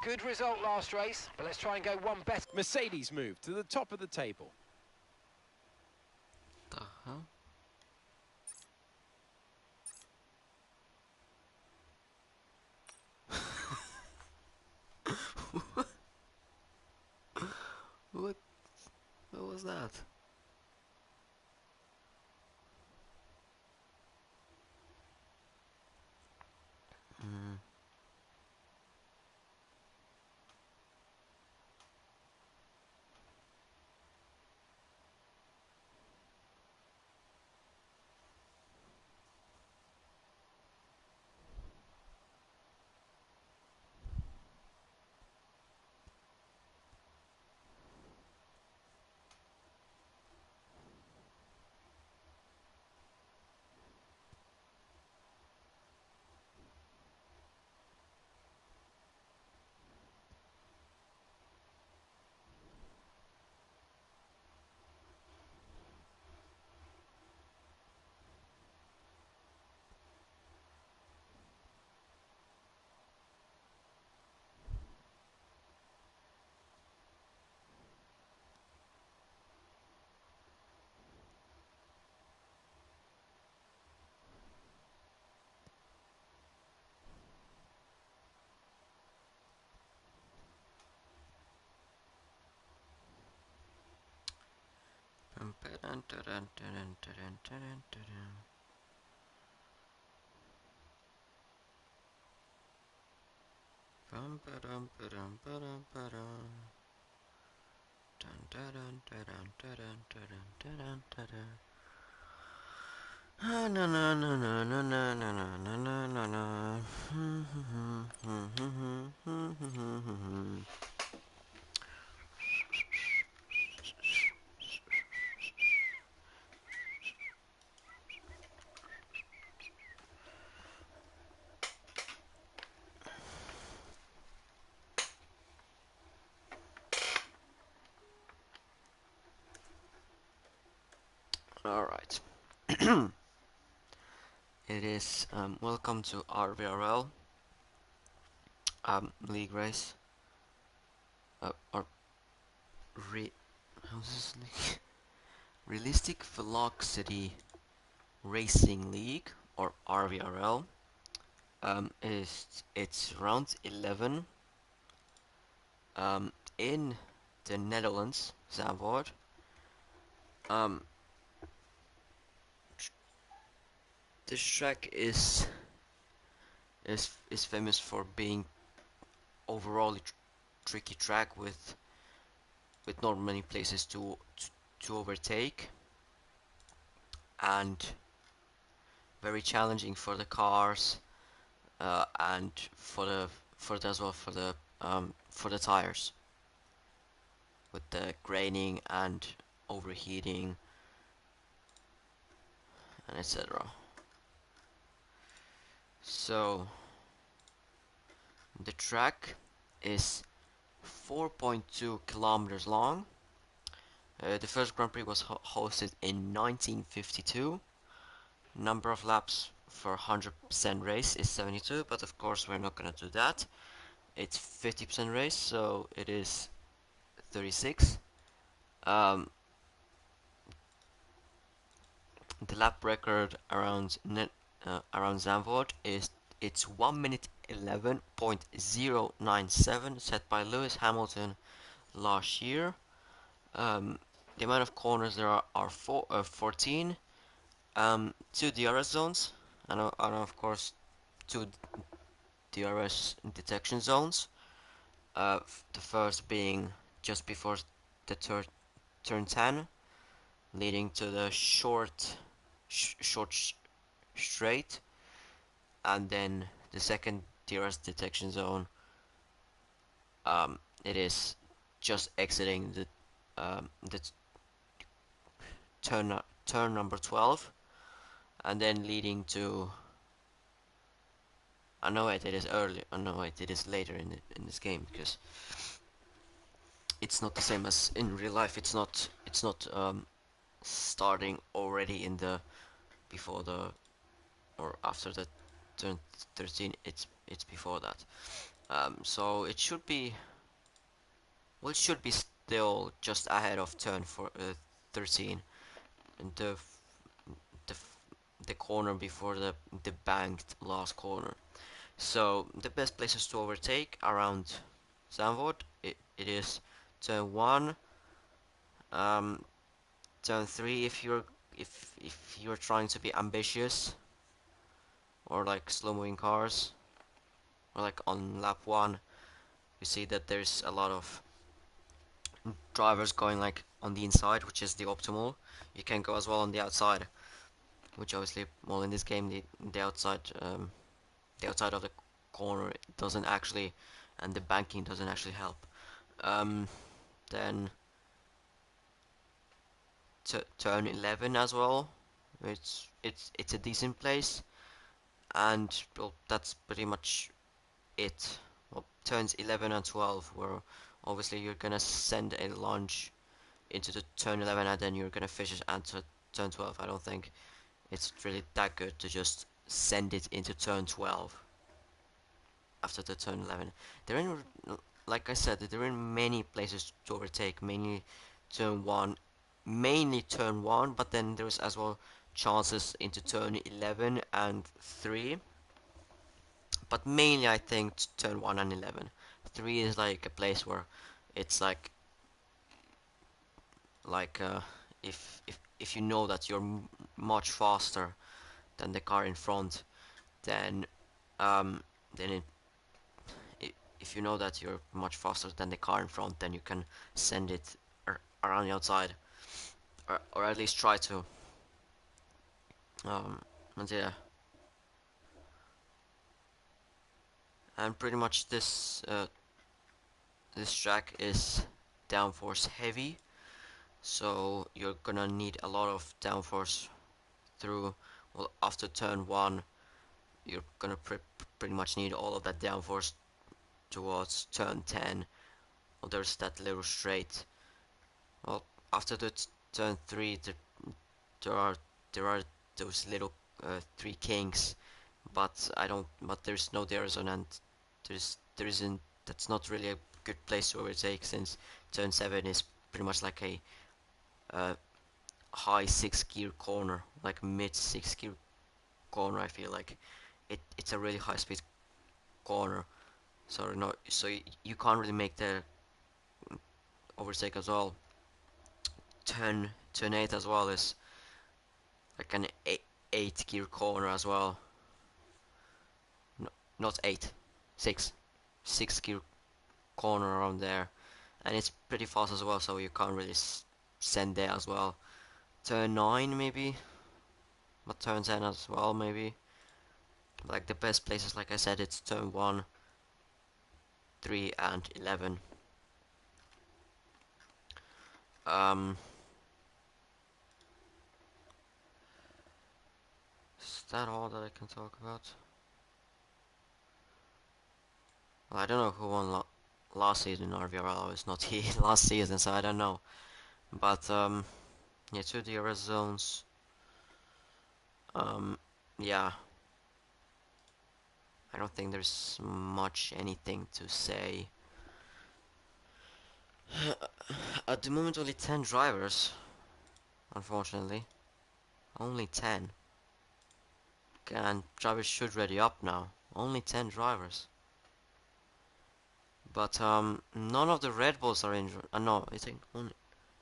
Good result last race, but let's try and go one better. Mercedes move to the top of the table. The hell? What? What was that? Hmm. All right. It is welcome to RVRL league race. Or how's this league? Realistic Velocity Racing League or RVRL. It's round 11 in the Netherlands, Zandvoort. This track is famous for being overall tricky track with not many places to overtake, and very challenging for the cars, and for the as well for the tires, with the graining and overheating and etc. So the track is 4.2 kilometers long. The first Grand Prix was hosted in 1952. Number of laps for 100% race is 72, but of course we're not gonna do that. It's 50% race, so it is 36. Um, the lap record around Zandvoort is it's 1 minute 11.097, set by Lewis Hamilton last year. The amount of corners there are 14. Two DRS zones, and of course two DRS detection zones. The first being just before the turn 10, leading to the short straight, and then the second DRS detection zone. It is just exiting the turn number 12, and then leading to. I know it is early. I know it is later in this game, because it's not the same as in real life. It's not starting already in the before the or after the turn 13. It's before that. So it should be, well, it should be still just ahead of turn for 13, and the the corner before the banked last corner. So the best places to overtake around Zandvoort, it is turn 1, um, turn 3 if you're trying to be ambitious, or like slow moving cars, or like on lap 1 you see that there's a lot of drivers going like on the inside, which is the optimal. You can go as well on the outside, which obviously, well, in this game the outside of the corner doesn't actually, and the banking doesn't actually help. Um, then turn 11 as well. It's a decent place, and well, that's pretty much it. Well, turns 11 and 12, where obviously you're gonna send a launch into the turn 11 and then you're gonna finish at turn 12. I don't think it's really that good to just send it into turn 12 after the turn 11. They're in, like I said, they're in many places to overtake, turn 1, mainly turn 1, but then there's as well chances into turn 11 and 3, but mainly I think turn 1 and 11. 3 is like a place where it's like if you know that you're much faster than the car in front, then um, then if you know that you're much faster than the car in front, then you can send it around the outside, or at least try to. And yeah, and pretty much this track is downforce heavy, so you're gonna need a lot of downforce through. Well, after turn 1, you're gonna pretty much need all of that downforce towards turn 10. Well, there's that little straight. Well, after the turn 3, there are there are those little 3 kinks, but I don't. But there's no there zone, and there isn't. That's not really a good place to overtake, since turn 7 is pretty much like a uh, high 6 gear corner, like mid 6 gear corner. I feel like it's a really high speed corner, so no, so you can't really make the overtake as well. Turn 8 as well is like an 8 gear corner as well. No, not 8, 6, 6 gear corner around there, and it's pretty fast as well, so you can't really send there as well. Turn 9 maybe, but turn 10 as well maybe. Like the best places, like I said, it's turn 1, 3, and 11. Um, is that all that I can talk about? Well, I don't know who won last season in RVRL. I was not here last season, so I don't know. But yeah, 2 DRS zones. Yeah, I don't think there's much anything to say. At the moment, only 10 drivers, unfortunately. Only 10. And drivers should ready up now. Only 10 drivers. But none of the Red Bulls are in. No, I think only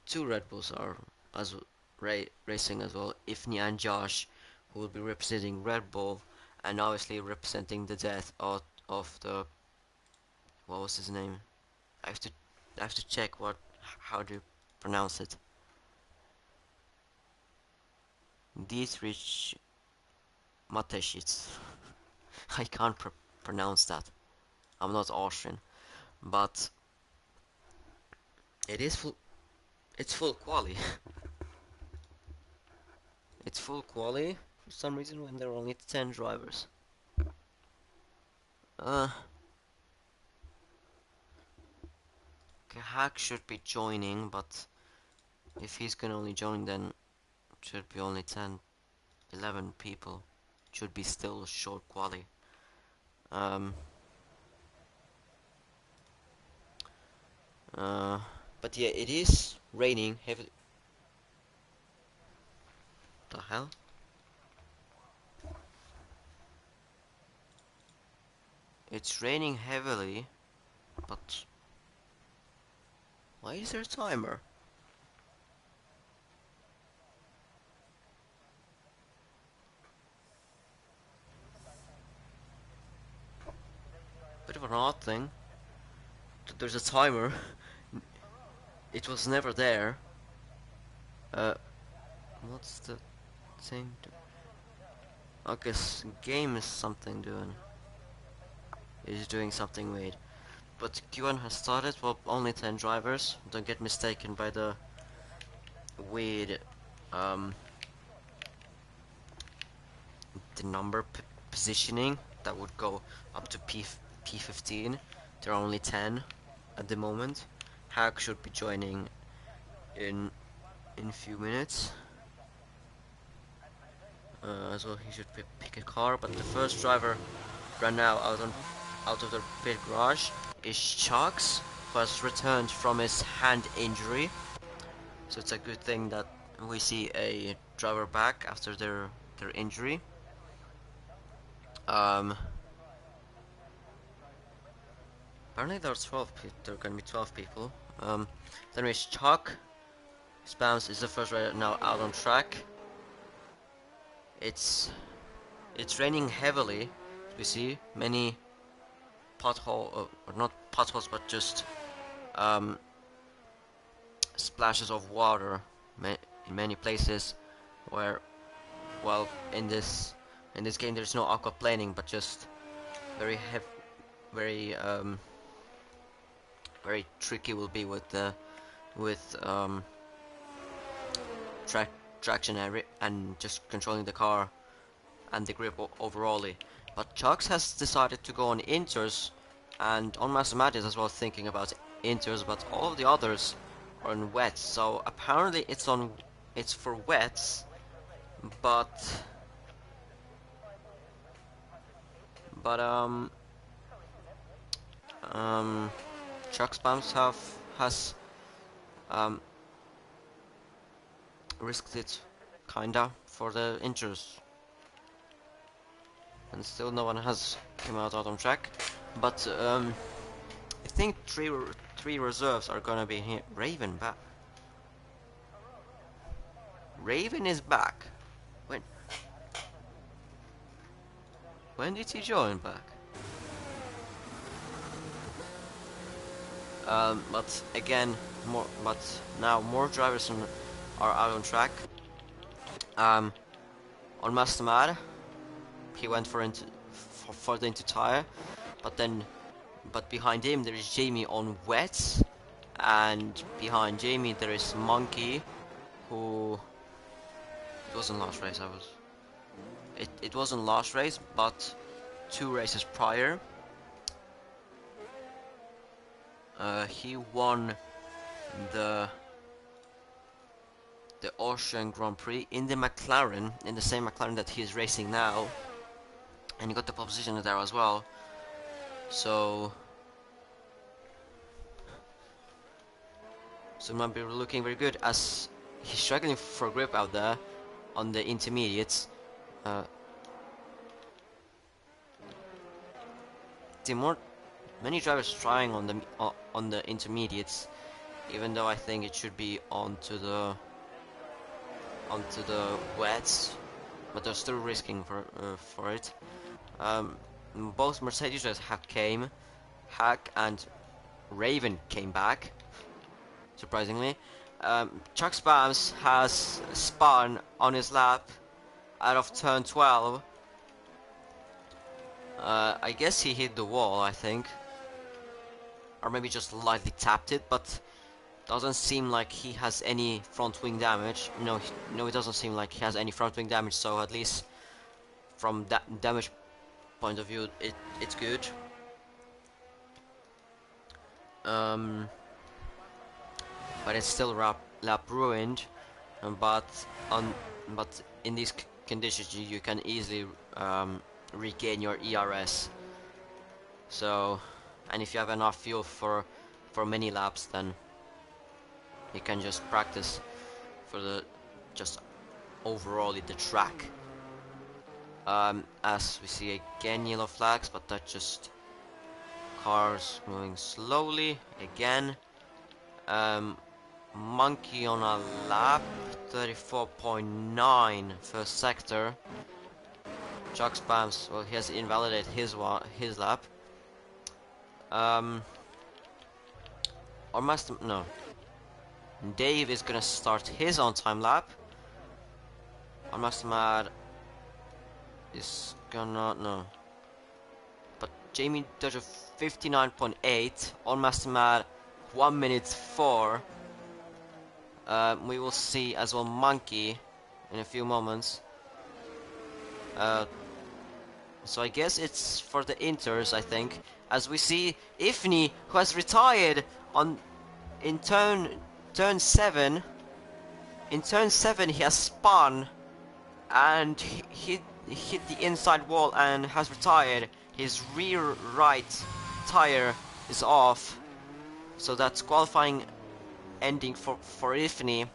2 Red Bulls are as racing as well. Ifni and Josh, who will be representing Red Bull, and obviously representing the death of the, what was his name? I have to I have to check how do you pronounce it. Dietrich Mateschitz. I can't pronounce that. I'm not Austrian, but it is full. It's full quali. It's full quali for some reason when there are only 10 drivers. Uh, Hack should be joining, but if he's gonna only join, then it should be only 10, 11 people. Should be still short quali. Um, But yeah, it is raining heavily. The hell? It's raining heavily, but why is there a timer? Bit of an odd thing. There's a timer. It was never there. Uh, what's the thing? I guess game is something doing. Is doing something weird. But Q1 has started. Well, only 10 drivers. Don't get mistaken by the weird, um, the number positioning that would go up to P15. There are only 10 at the moment. Hack should be joining in a few minutes. As well, he should pick a car. But the first driver right now out of the pit garage is Chucks, who has returned from his hand injury. So it's a good thing that we see a driver back after their injury. Apparently there are gonna be 12 people. Then there's Chuck. Spams is the first rider now out on track. It's raining heavily. We see many or not potholes, but just splashes of water in many places. Where, well, in this game there's no aquaplaning, but just very heavy, very tricky will be with the traction and just controlling the car and the grip overall. But Chucks has decided to go on inters, and on Mathematics as well, thinking about inters, but all of the others are on wets. So apparently it's for wets, but Chuck's Bumps has risked it kinda for the inters, and still no one has come out on track. But I think three reserves are gonna be here. Raven back. Raven is back. When did he join back? But again, now more drivers are out on track. On Mastamad, he went further into tire, but behind him there is Jamie on wets, and behind Jamie there is Monkey, who it wasn't last race. It wasn't last race, but 2 races prior. He won the Austrian Grand Prix in the McLaren, in the same McLaren that he is racing now, and he got the pole position there as well. So it might be looking very good, as he's struggling for grip out there on the intermediates. Many drivers trying on the intermediates, even though I think it should be onto the wets, but they're still risking for it. Both Mercedes drivers came. Hack and Raven came back, surprisingly. Chuck Spams has spun on his lap out of turn 12. I guess he hit the wall, I think. Or maybe just lightly tapped it, but doesn't seem like he has any front wing damage. No, it doesn't seem like he has any front wing damage, so at least from that damage point of view, it's good. But it's still lap ruined. But in these conditions, you can easily regain your ERS. So, and if you have enough fuel for for many laps, then he can just practice for the just overall in the track. As we see again yellow flags, but that just cars moving slowly again. Monkey on a lap, 34.9 first sector. Chuck spams, well, he has invalidated his lap. Or Master, no. Dave is gonna start his on-time lap. Or Master Mad is gonna, no. But Jamie Dodger 59.8, on Master Mad 1 minute 4. We will see as well Monkey in a few moments. So I guess it's for the Inters, I think. As we see Ifni, who has retired in turn 7. In turn 7 he has spun and hit the inside wall and has retired. His rear right tire is off. So that's qualifying ending for Ifni.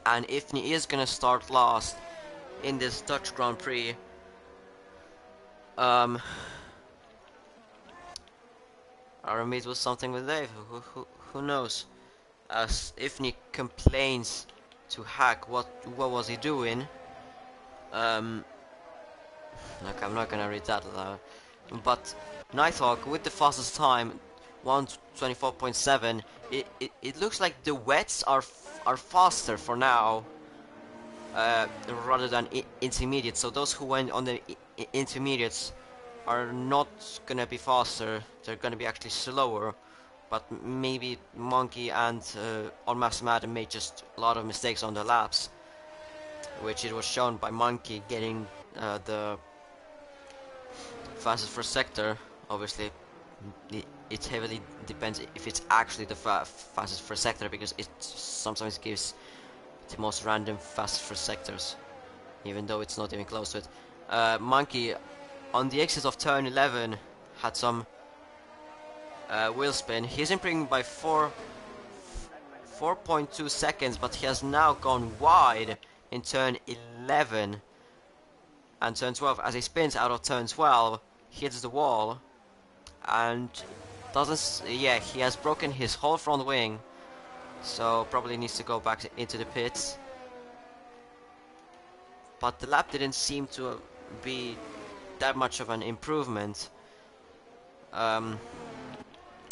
And Ifni is gonna start last in this Dutch Grand Prix. Are we meet with something with Dave? Who knows? As Ifni complains to Hack, what was he doing? Look, I'm not gonna read that aloud. But Nighthawk with the fastest time, 1:24.7. It looks like the wets are faster for now, rather than intermediate. So those who went on the intermediates are not gonna be faster. They're gonna be actually slower. But maybe Monkey and on Master Madden made just a lot of mistakes on the laps, which it was shown by Monkey getting the fastest first sector. Obviously, it heavily depends if it's actually the fastest first sector, because it sometimes gives the most random fast first sectors, even though it's not even close to it. Monkey on the exit of turn 11 had some wheel spin. He's improving by 4.2 seconds, but he has now gone wide in turn 11 and turn 12. As he spins out of turn 12, hits the wall and doesn't. Yeah, he has broken his whole front wing, so probably needs to go back into the pits. But the lap didn't seem to be that much of an improvement.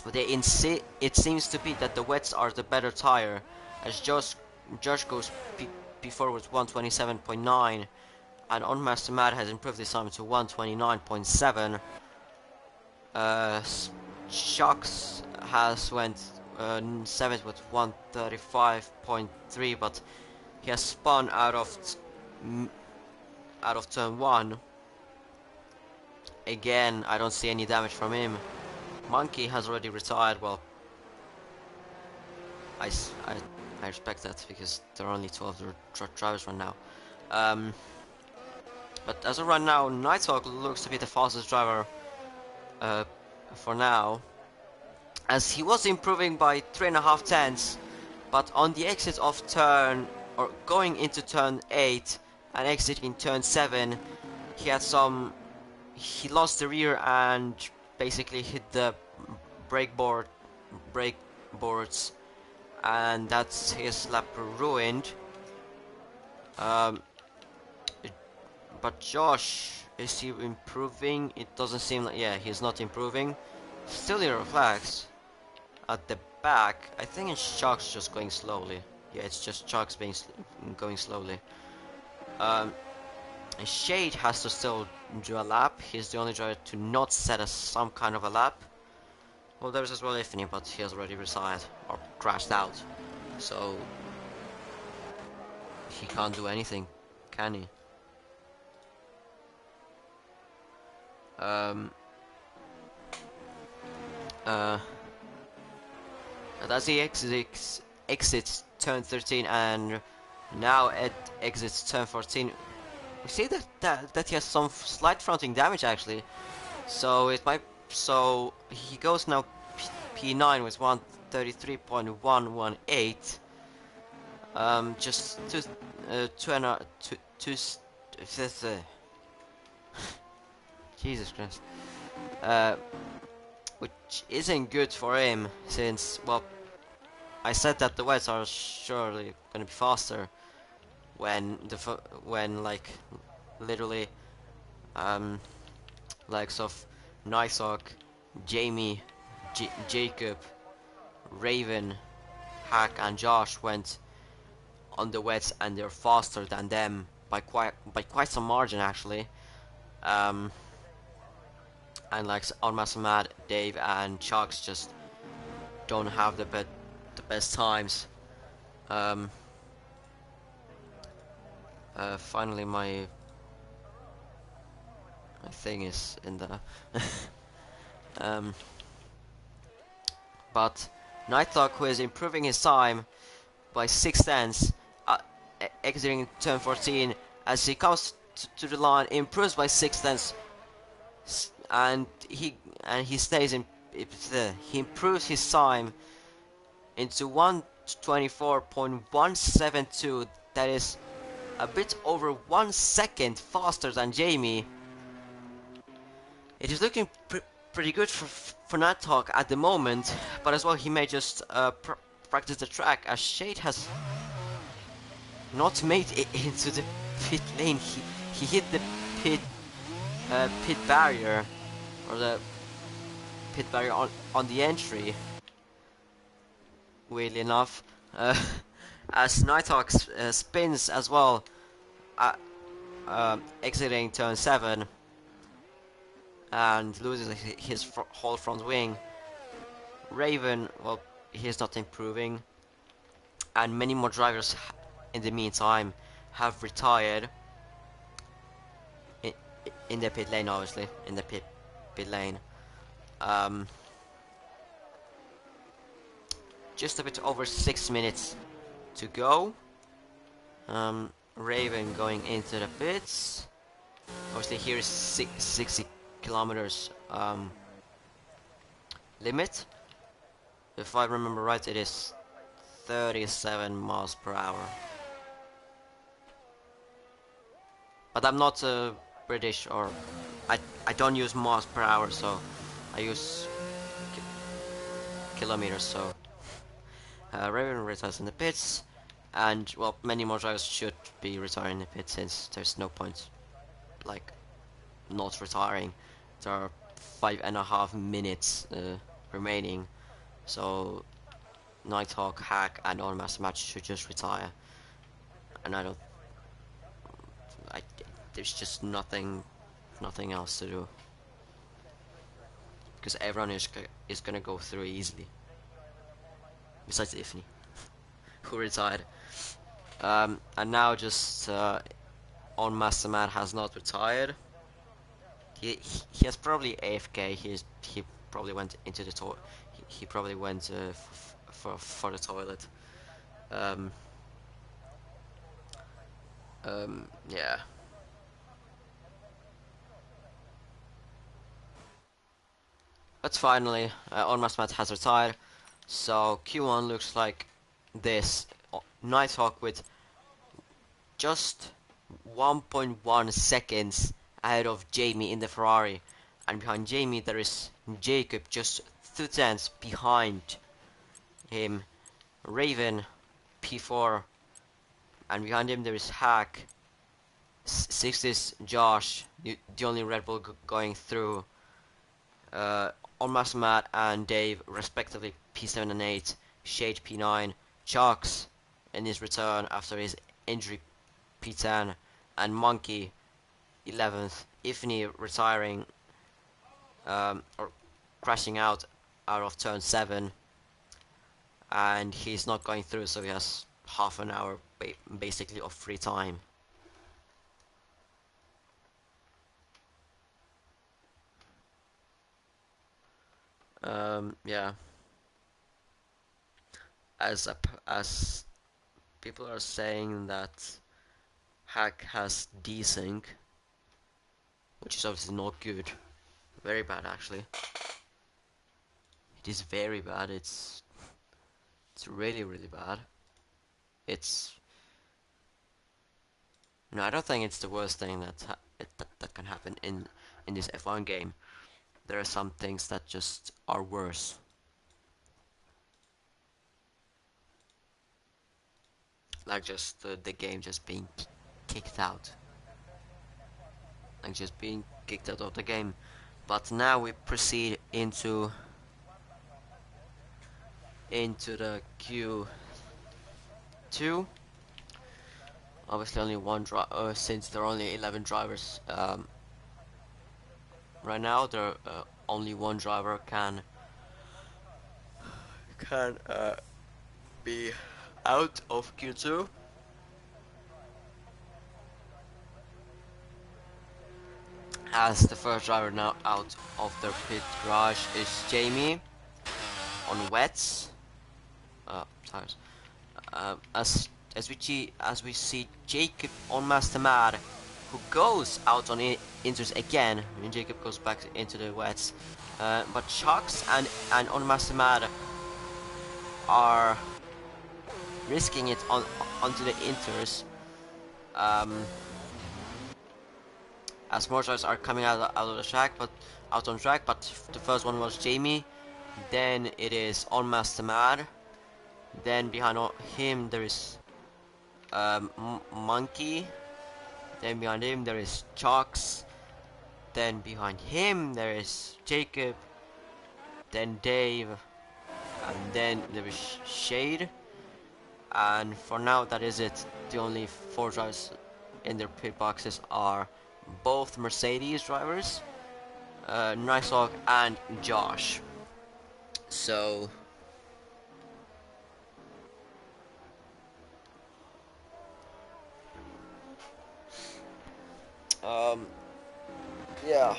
It seems to be that the wets are the better tire, as Josh goes before with 1:27.9, and on Master Mad has improved this time to 1:29.7. Shocks has went 7th with 1:35.3, but he has spun out of turn 1. Again, I don't see any damage from him. Monkey has already retired. Well, I respect that, because there are only 12 drivers right now. But as of right now, Nighthawk looks to be the fastest driver for now, as he was improving by 3.5 tenths, but on the exit of turn, or going into turn 8 and exiting turn 7, he lost the rear and basically hit the brake boards, and that's his lap ruined. But Josh, is he improving? It doesn't seem like, yeah, he's not improving. Still yellow flags at the back. I think it's Chuck's just going slowly. Yeah, it's just Chuck's going slowly. Shade has to still do a lap. He's the only driver to not set some kind of a lap. Well, there's as well Ifni, but he has already retired or crashed out, so he can't do anything, can he? As he exits turn 13 and now exits turn 14, we see that he has some slight fronting damage actually. So he goes now P9 with 133.118. Just Jesus Christ. Which isn't good for him since, well, I said that the wets are surely gonna be faster when when like literally likes of Nighthawk, Jamie, Jacob, Raven, Hack, and Josh went on the wets, and they're faster than them by quite some margin actually. And like on Masamad, Dave, and Chucks just don't have the best times. Finally, my thing is in the but Nighthawk, who is improving his time by 6 tenths, exiting turn 14 as he comes to the line, improves by 6 tenths, and he stays in. He improves his time into 1:24.172. That is a bit over 1 second faster than Jamie. It is looking pretty good for Nighthawk at the moment, but as well he may just practice the track, as Shade has not made it into the pit lane. He hit the pit barrier, or the pit barrier on the entry. Weirdly enough, as Nighthawk spins as well, exiting turn 7 and loses his whole front wing. Raven, well, he's not improving, and many more drivers in the meantime have retired in the pit lane, obviously, in the pit lane. Just a bit over 6 minutes to go. Raven going into the pits. Obviously here is 60 kilometers limit. If I remember right, it is 37 miles per hour. But I'm not British, or I don't use miles per hour, so I use kilometers. So Raven retires in the pits, and well, many more drivers should be retiring in the pits since there's no point like not retiring. There are 5.5 minutes remaining, so Nighthawk, Hack, and On Master Match should just retire. And there's just nothing else to do, because everyone is gonna go through easily, besides Ifni, who retired. And now just On Master Matt has not retired. He has probably AFK. He probably went into the toilet. He probably went for the toilet. Yeah. But finally, On Master Matt has retired. So Q1 looks like this. Nighthawk with just 1.1 seconds ahead of Jamie in the Ferrari, and behind Jamie there is Jacob just 2 tenths behind him. Raven P4, and behind him there is Hack. 6th is Josh, the only Red Bull going through. On Master Matt and Dave respectively P7 and 8. Shade P9. Chucks in his return after his injury P10, and Monkey 11th. Ifni retiring or crashing out of turn 7, and he's not going through, so he has half an hour basically of free time. Yeah. As people are saying that Hack has desync, which is obviously not good. Very bad, actually. It is very bad. It's really really bad. It's no, I don't think it's the worst thing that can happen in this F1 game. There are some things that just are worse. Like just the game just being kicked out. Like just being kicked out of the game. But now we proceed into the Q2. Obviously only one driver, since there are only 11 drivers. Right now there only one driver can be out of Q2. As the first driver now out of the pit garage is Jamie on wets tires. As we see Jacob on Master Mad, who goes out on inters again, and Jacob goes back into the wets. But Chucks and on Master Mad are risking it onto the inters. As more drivers are coming out of the track, but out on track. But the first one was Jamie. Then it is on Master Mad. Then behind him there is Monkey. Then behind him there is Chalks. Then behind him there is Jacob. Then Dave. And then there is Shade. And for now that is it. The only 4 drivers in their pit boxes are both Mercedes drivers, Nice and Josh. So yeah.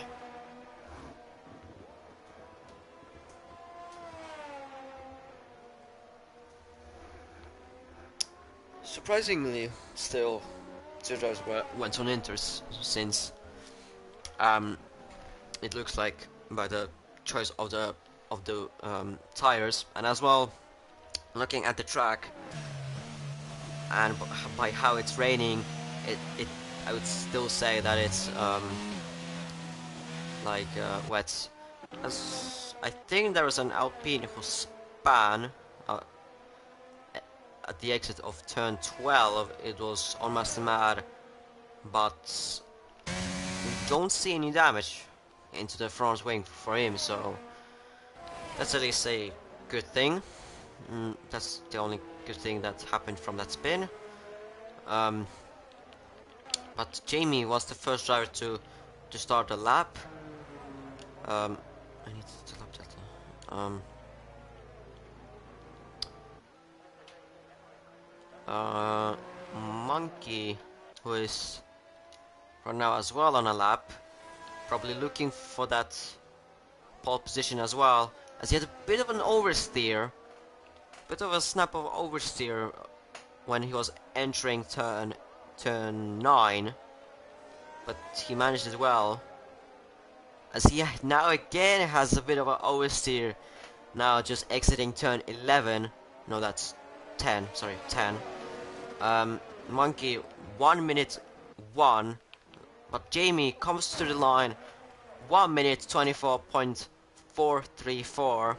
Surprisingly, still, 2 drivers went on inters since it looks like by the choice of the tires, and as well looking at the track and by how it's raining, it I would still say that it's like wet. As I think there was an Alpine who span at the exit of turn 12. It was on Master Mad, but we don't see any damage into the front wing for him, so that's at least a good thing. That's the only good thing that happened from that spin. But Jamie was the first driver to start the lap. I need to lap that. Monkey, who is right now as well on a lap, probably looking for that pole position as well, as he had a bit of an oversteer, bit of a snap of oversteer when he was entering turn 9, but he managed as well, as he now again has a bit of an oversteer, now just exiting turn 11, no that's 10, sorry, 10. Monkey 1 minute 1, but Jamie comes to the line 1 minute 24.434.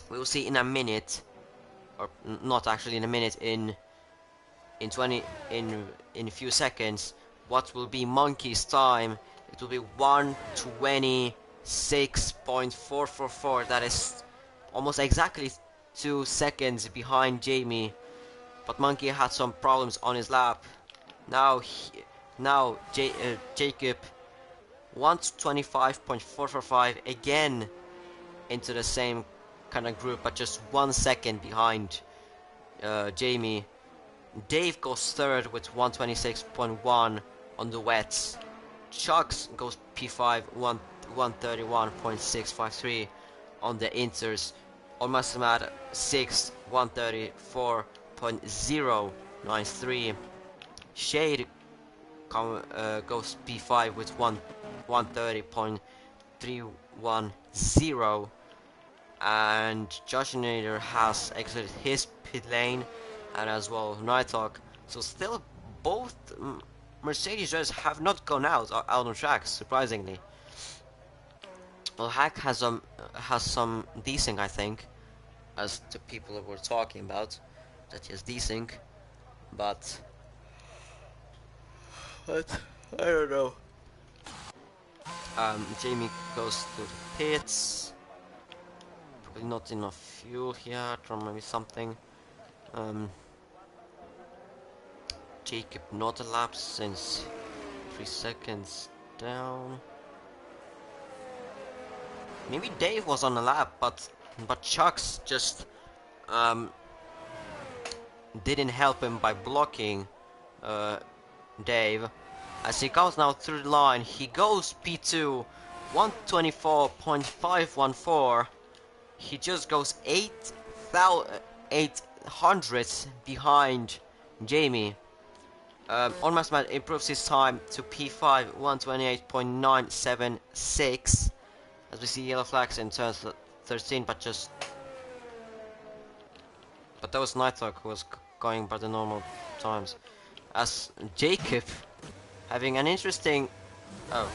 We will see in a minute, or not actually in a minute, in a few seconds, what will be Monkey's time. It will be 1:26.444. That is almost exactly 2 seconds behind Jamie. But Monkey had some problems on his lap. Now Jacob 1:25.445 again into the same kind of group, but just 1 second behind Jamie. Dave goes third with 1:26.1 on the wets. Chucks goes P5 1:31.653 on the inters. Almost mad 6 1:34.093. Shade goes P5 with 1:30.310, and Josh Nader has exited his pit lane, and as well Nighthawk. So still both Mercedes drivers have not gone out on track, surprisingly. Well, Hack has some desync, I think, as the people were talking about, that he has desync, but I don't know. Jamie goes to the pits. Probably not enough fuel here, or maybe something. Jacob not a lap since 3 seconds down. Maybe Dave was on a lap, but Chucks just didn't help him by blocking Dave. As he comes now through the line, he goes P2, 124.514. He just goes 800 behind Jamie. On Massman improves his time to P5, 128.976. As we see yellow flags in turn 13, but that was Nighthawk who was going by the normal times. As Jacob having an interesting... Oh,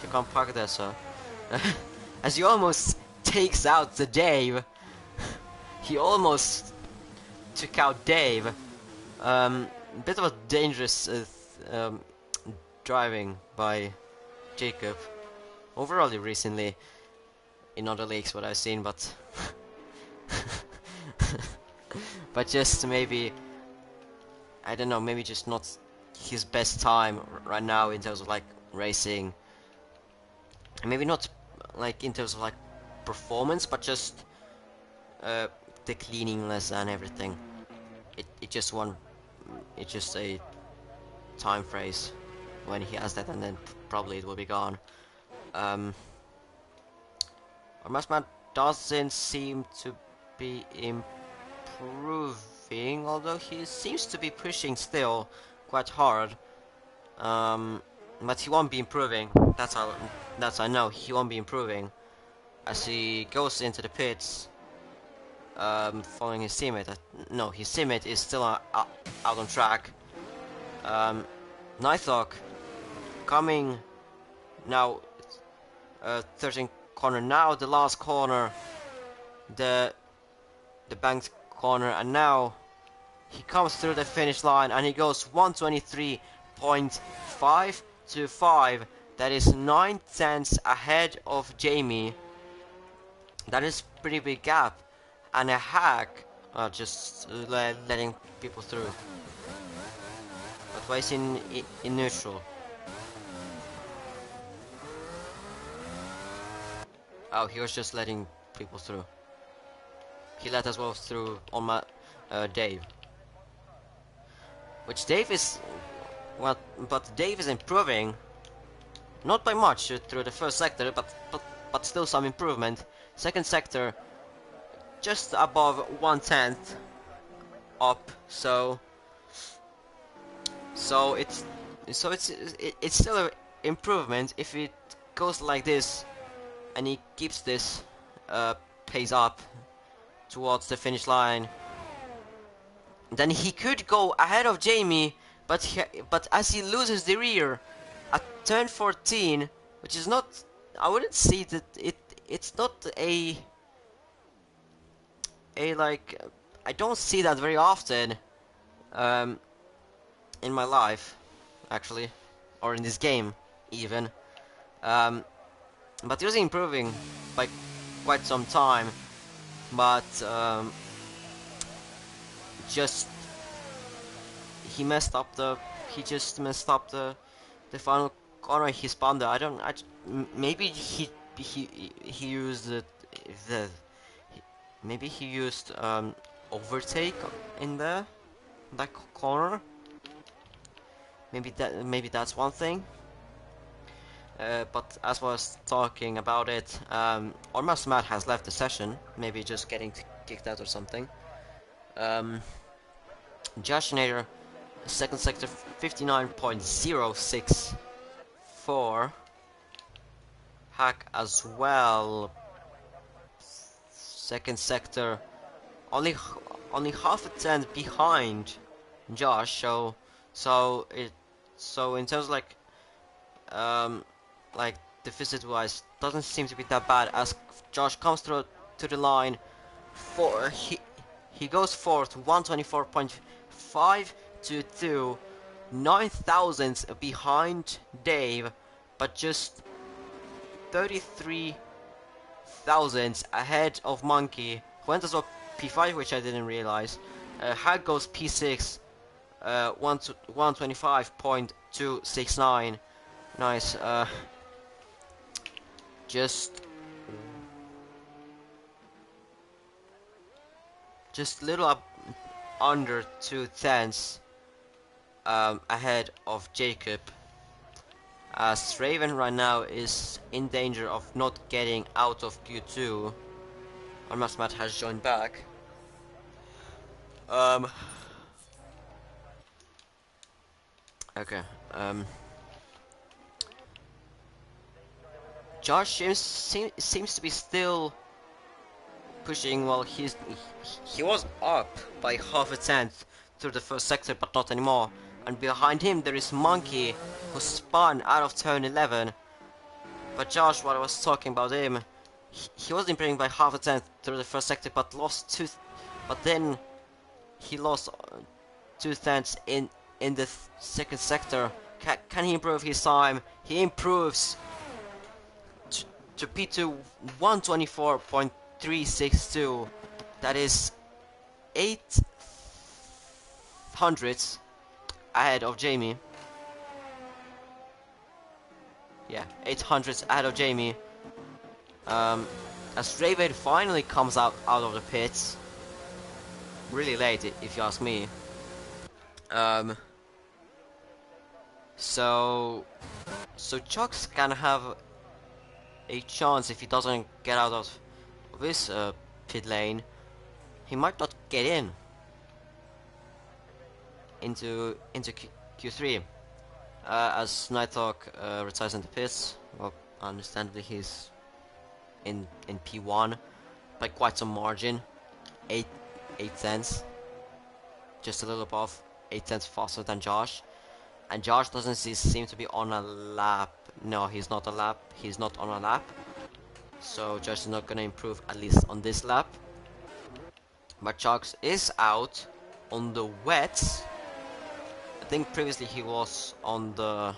you can't park there, sir. As he almost takes out the Dave. He almost took out Dave. Bit of a dangerous driving by Jacob. Overall recently in other leagues what I've seen, but but just maybe, I don't know, maybe just not his best time right now in terms of like racing. Maybe not like in terms of like performance, but just the cleaningness and everything. It's just a time phrase when he has that, and then probably it will be gone. Our Massman doesn't seem to be improving, although he seems to be pushing still quite hard. But he won't be improving. That's I know. He won't be improving as he goes into the pits, following his teammate. No, his teammate is still out on track. Nighthawk coming now, 13th corner now, the last corner, the banked corner, and now he comes through the finish line and he goes 123.525. That is 9 tenths ahead of Jamie. That is pretty big gap, and a Hack just letting people through. But why is in neutral? Oh, he was just letting people through. He let as well through on my Dave. Which Dave is, well, but Dave is improving, not by much through the first sector, but still some improvement. Second sector, just above 1/10 up. So it's still an improvement if it goes like this, and he keeps this pace up towards the finish line. Then he could go ahead of Jamie, but as he loses the rear at turn 14, which is not, I wouldn't see that it's not a like, I don't see that very often in my life, actually, or in this game even. But he was improving by quite some time, but just he just messed up the final corner. He spun there. Maybe he used maybe he used overtake in that corner. Maybe that's one thing. But as I was talking about it, almost Matt has left the session. Maybe just getting kicked out or something. Josh Nader, second sector, 59.064. Hack as well, second sector, only only half a tenth behind Josh. So in terms of like deficit wise, doesn't seem to be that bad as Josh comes through to the line. For he goes fourth, 124.5 to 2, 9 thousandths behind Dave, but just 33 thousandths ahead of Monkey, who went as well P5, which I didn't realize. Hag goes P6, 125.269. Nice. Just little up under 2 tenths ahead of Jacob, as Raven right now is in danger of not getting out of Q2. Unless Matt has joined back. Okay. Josh seems to be still pushing. Well, he was up by half a tenth through the first sector, but not anymore. And behind him there is Monkey, who spun out of turn 11. But Josh, while I was talking about him, he was improving by half a tenth through the first sector, but lost two. But then he lost 2 tenths in the second sector. Can he improve his time? He improves to P2 124.362. That is 8 hundredths ahead of Jamie. Yeah, 8 hundredths ahead of Jamie. As Raven finally comes out of the pits. Really late, if you ask me. So Chucks can have a chance if he doesn't get out of this pit lane. He might not get into Q3 as Nighthawk retires in the pits. Well, understandably he's in P1 by quite some margin, 8 tenths, just a little above 8 tenths faster than Josh. And Josh doesn't seem to be on a lap. No, he's not on a lap. So Josh is not gonna improve, at least on this lap. But Chucks is out on the wets. I think previously he was on the...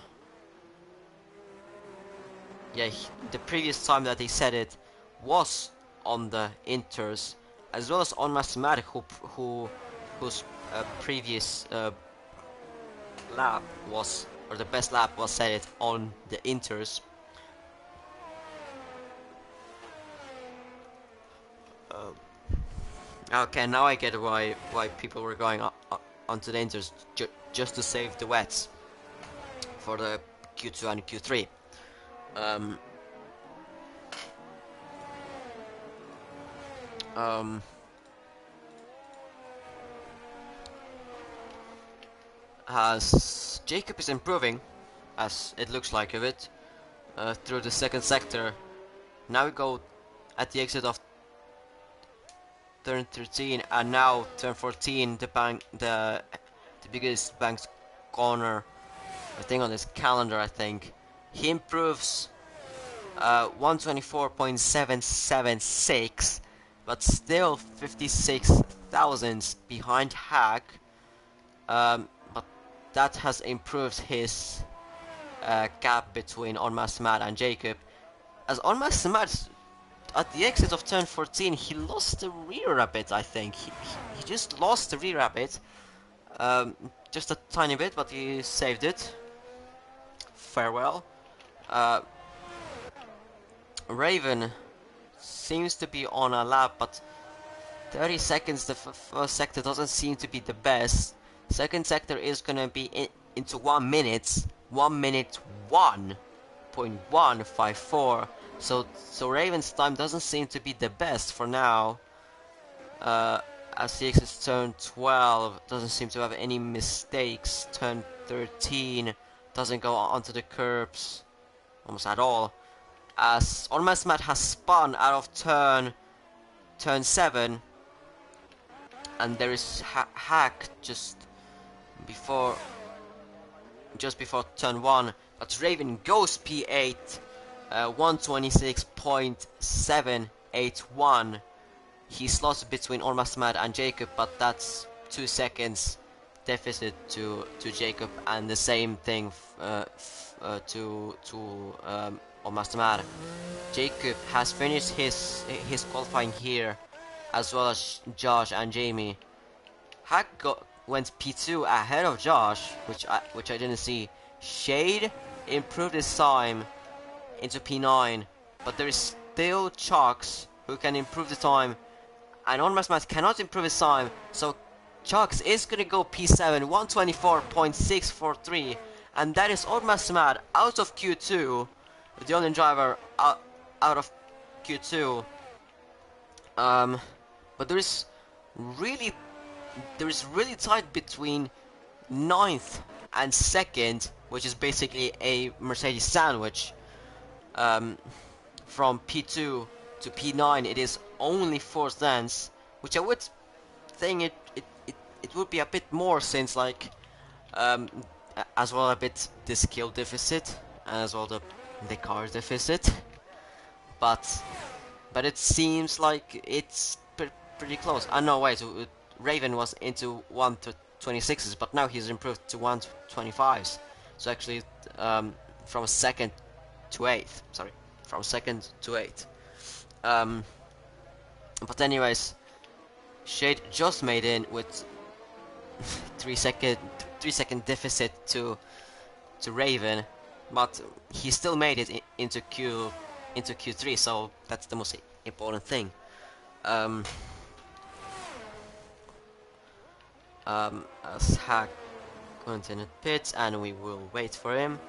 Yeah, the previous time that he said it was on the inters, as well as on Mathematic, whose previous lap was, or the best lap was set it on the inters. Okay, now I get why people were going onto the inters just to save the wets for the Q2 and Q3. As Jacob is improving, as it looks like of it, through the second sector. Now we go at the exit of turn 13, and now turn 14, the biggest bank's corner, I think, on this calendar. I think he improves 124.776, but still 56 thousandths behind Hack. But that has improved his gap between Onmas Mad and Jacob. As Onmas Mad, at the exit of turn 14, he lost the rear a bit, I think. He just lost the rear a bit. Just a tiny bit, but he saved it. Farewell. Raven seems to be on a lap, but 30 seconds, the first sector doesn't seem to be the best. Second sector is gonna be into 1 minute. 1 minute 1.154. So Raven's time doesn't seem to be the best for now. As he exits turn 12, doesn't seem to have any mistakes. Turn 13 doesn't go onto the curbs almost at all. As Onmasmat has spun out of turn turn 7, and there is Hack before just before turn 1, but Raven goes P8, 126.781. He slots between Almost Mad and Jacob, but that's 2 seconds deficit to Jacob, and the same thing to Almost Mad. Jacob has finished his qualifying here, as well as Josh and Jamie. Hack went P2 ahead of Josh, which I didn't see. Shade improved his time into P9, but there is still Chucks who can improve the time, and Almost Mad cannot improve his time, so Chucks is gonna go P7, 124.643, and that is Almost Mad out of Q2, the only driver out of Q2. But there is really tight between 9th and 2nd, which is basically a Mercedes sandwich. From P2 to P9, it is only 4 tenths, which I would think it would be a bit more, since like as well a bit the skill deficit, as well the car deficit, but it seems like it's pretty close. No, wait, Raven was into 126s, but now he's improved to 125s. So actually, from 2nd to 8th. Sorry, from 2nd to 8th. But anyways, Shade just made in with 3 second deficit to Raven, but he still made it into Q3. So that's the most important thing. As Hack continued pits, and we will wait for him.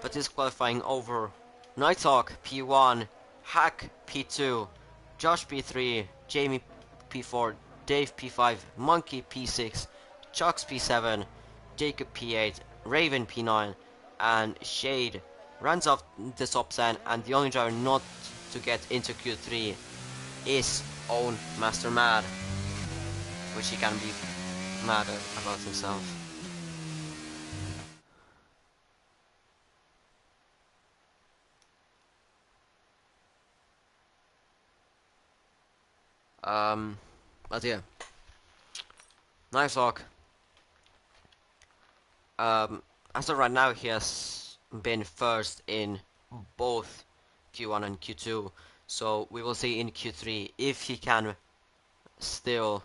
But this qualifying over. Nighthawk P1, Hack P2, Josh P3, Jamie P4, Dave P5, Monkey P6, Chucks P7, Jacob P8, Raven P9, and Shade runs off the top 10, and the only driver not to get into Q3 is own Master Mad, which he can be mad about himself. But yeah, Nighthawk. As of right now, he has been first in both Q1 and Q2, so we will see in Q3 if he can still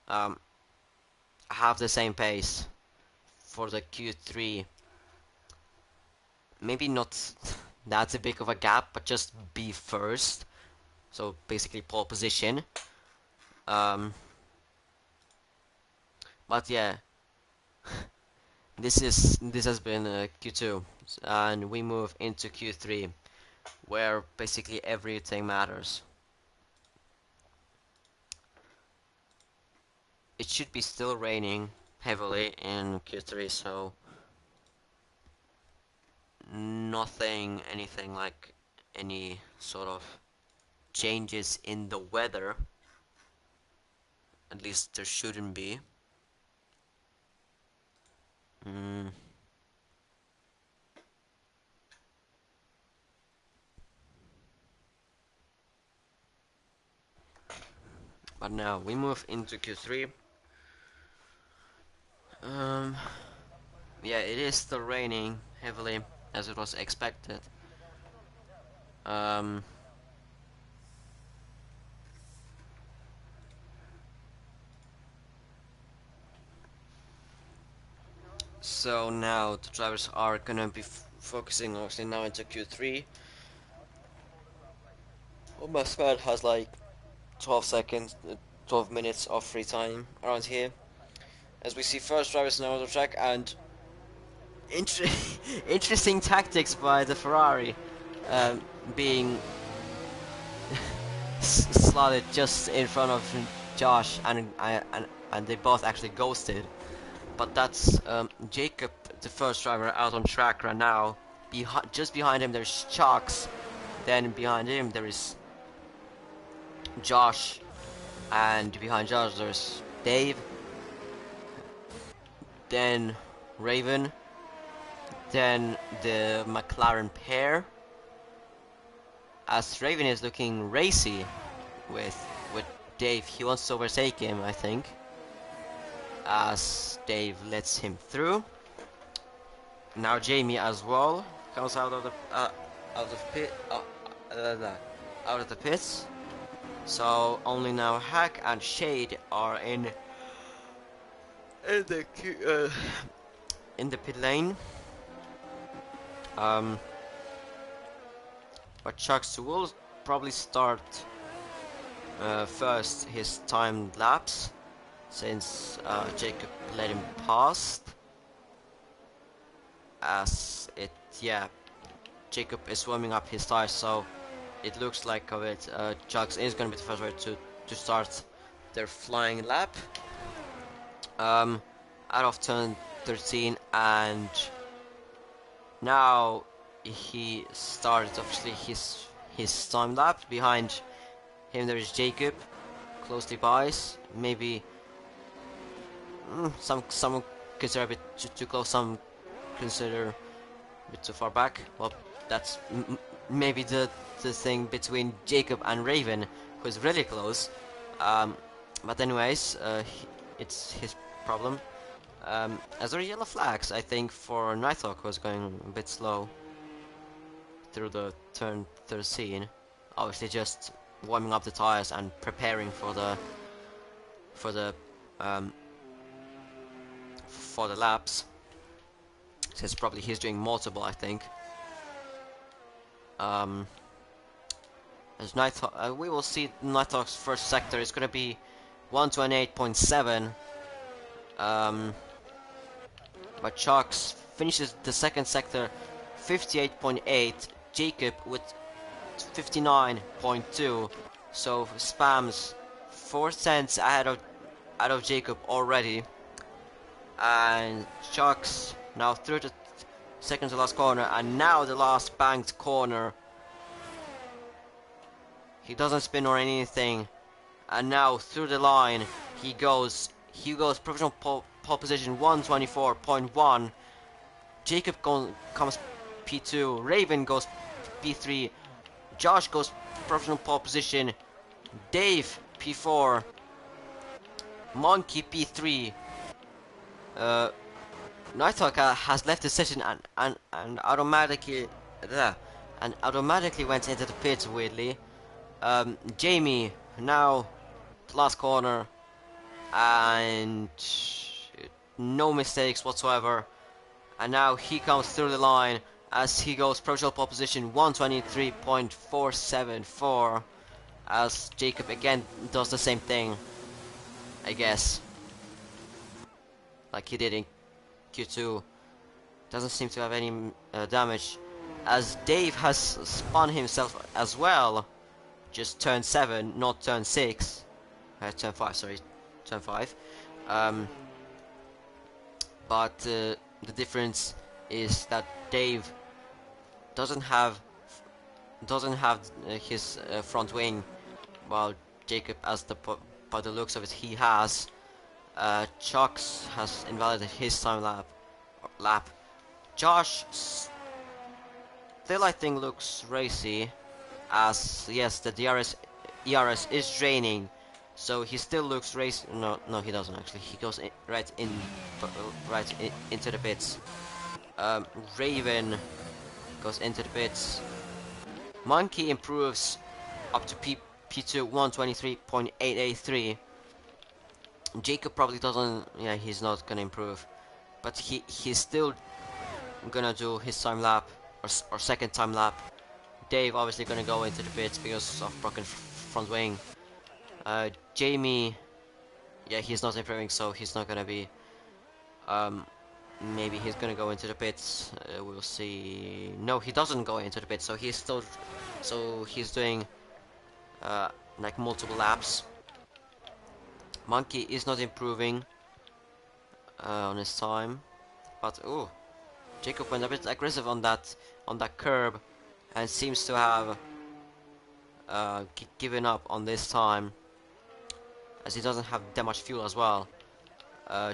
have the same pace for the Q3. Maybe not that big of a gap, but just be first. So basically pole position. But yeah, this has been Q2, and we move into Q3, where basically everything matters. It should be still raining heavily in Q3, so anything like any sort of changes in the weather. At least there shouldn't be. But now we move into Q3. Yeah, it is still raining heavily, as it was expected. So now the drivers are gonna be focusing obviously now into Q3. Almost Squad has like 12 minutes of free time around here. As we see first drivers now on the track, and interesting tactics by the Ferrari, being slotted just in front of Josh, and they both actually ghosted. But that's Jacob, the first driver, out on track right now. Just behind him there's Chucks, then behind him there is Josh and behind Josh there's Dave, then Raven, then the McLaren pair. As Raven is looking racy with Dave, he wants to overtake him, I think. As Dave lets him through. Now Jamie as well comes out of the out of the pits. So only now Hack and Shade are in the pit lane. But Chucks will probably start first his timed laps, since Jacob let him past. As it, yeah, Jacob is warming up his tires, so it looks like Chucks is going to be the first one to start their flying lap. Out of turn 13, and now he started obviously his time lap. Behind him there is Jacob, closely buys. Maybe some consider a bit too close, some consider a bit too far back. Well, that's maybe the thing between Jacob and Raven, who is really close. But anyways, it's his problem. As there are yellow flags, I think, for Nighthawk, was going a bit slow through the turn 13. Obviously just warming up the tires and preparing for the laps. Since probably he's doing multiple, I think. As Nighthawk, we will see Nighthawk's first sector is going to be 128.7. But Chucks finishes the second sector 58.8. Jacob with 59.2. So spams 4 cents ahead of Jacob already. And Chucks now through the second to last corner, and now the last banked corner. He doesn't spin or anything, and now through the line he goes provisional pole position 124.1. Jacob comes P2, Raven goes P3, Josh goes provisional pole position, Dave P4, Monkey P3. Nighthawk has left the session and automatically went into the pits weirdly. Jamie now last corner, and no mistakes whatsoever. And now he comes through the line as he goes provisional pole position 123.474. As Jacob again does the same thing, I guess, like he did in Q2. Doesn't seem to have any damage, as Dave has spun himself as well. Just turn 7, not turn 6. Turn 5, sorry, turn 5. But the difference is that Dave doesn't have his front wing, while Jacob, as by the looks of it, he has. Chucks has invalidated his time lap. Josh still, I think, looks racy, as yes, the ERS is draining, so he still looks racy. No, he doesn't actually. He goes right into the pits. Raven goes into the pits. Monkey improves up to P2 123.883. Jacob probably doesn't. Yeah, he's not gonna improve, but he's still gonna do his time lap or second time lap. Dave obviously gonna go into the pits because of broken front wing. Jamie, yeah, he's not improving, so he's not gonna be. Maybe he's gonna go into the pits. We'll see. No, he doesn't go into the pits, so he's still. So he's doing like multiple laps. Monkey is not improving on his time, but oh, Jacob went a bit aggressive on that curb, and seems to have given up on this time. as he doesn't have that much fuel as well.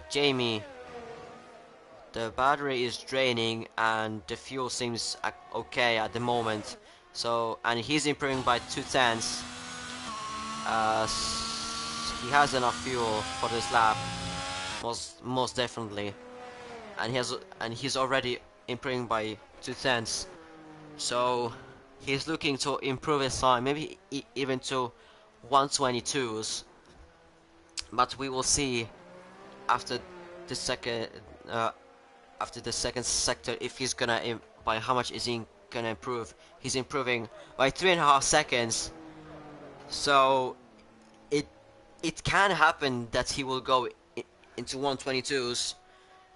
Jamie, the battery is draining and the fuel seems okay at the moment. So, and he's improving by 2/10. He has enough fuel for this lap, most definitely, and he's already improving by 2/10. So he's looking to improve his time, maybe even to 122s. But we will see after the second sector if he's gonna by how much is he gonna improve. He's improving by 3.5 seconds. So it can happen that he will go into 122s,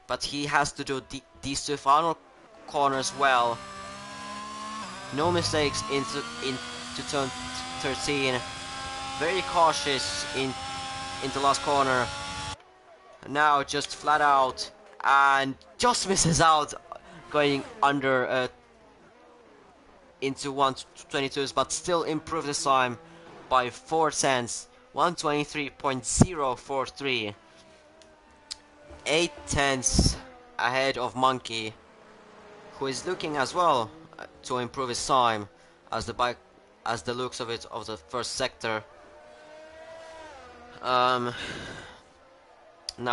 but he has to do these two final corners well. No mistakes into turn 13. Very cautious in the last corner. Now just flat out and just misses out, going under into 122s, but still improved his time by 4/10, 123.043, 8/10 ahead of Monkey, who is looking as well to improve his time as the looks of it of the first sector. Now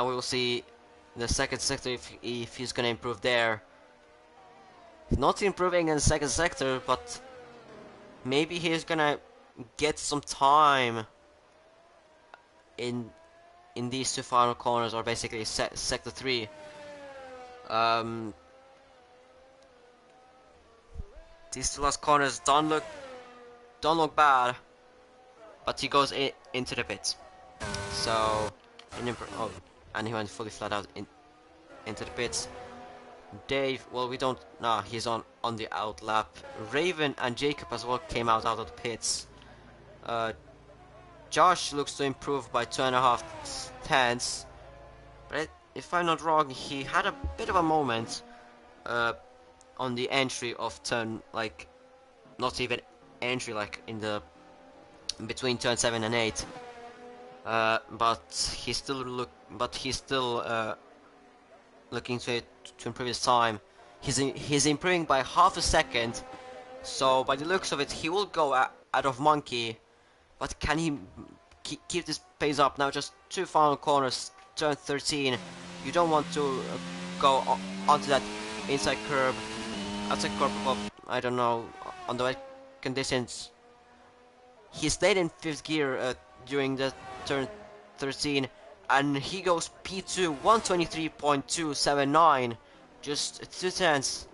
we will see the second sector if he's gonna improve there. Not improving in the second sector, but maybe he's gonna get some time in these two final corners, or basically sector 3. These two last corners don't look bad, but he goes into the pits. So, and he went fully flat out into the pits. Dave, well, we don't. Nah, he's on the out lap. Raven and Jacob as well came out of the pits. Josh looks to improve by 2.5 tenths, but if I'm not wrong, he had a bit of a moment on the entry of turn, like, not even entry, like in the between turn 7 and 8. But he's still looking to improve his time. He's improving by half a second, so by the looks of it, he will go out of Monkey. But can he keep this pace up? Now just two final corners, turn 13. You don't want to go onto that inside curb, outside curb of, I don't know, on the right conditions. He stayed in 5th gear during the turn 13, and he goes P2, 123.279, just 2/10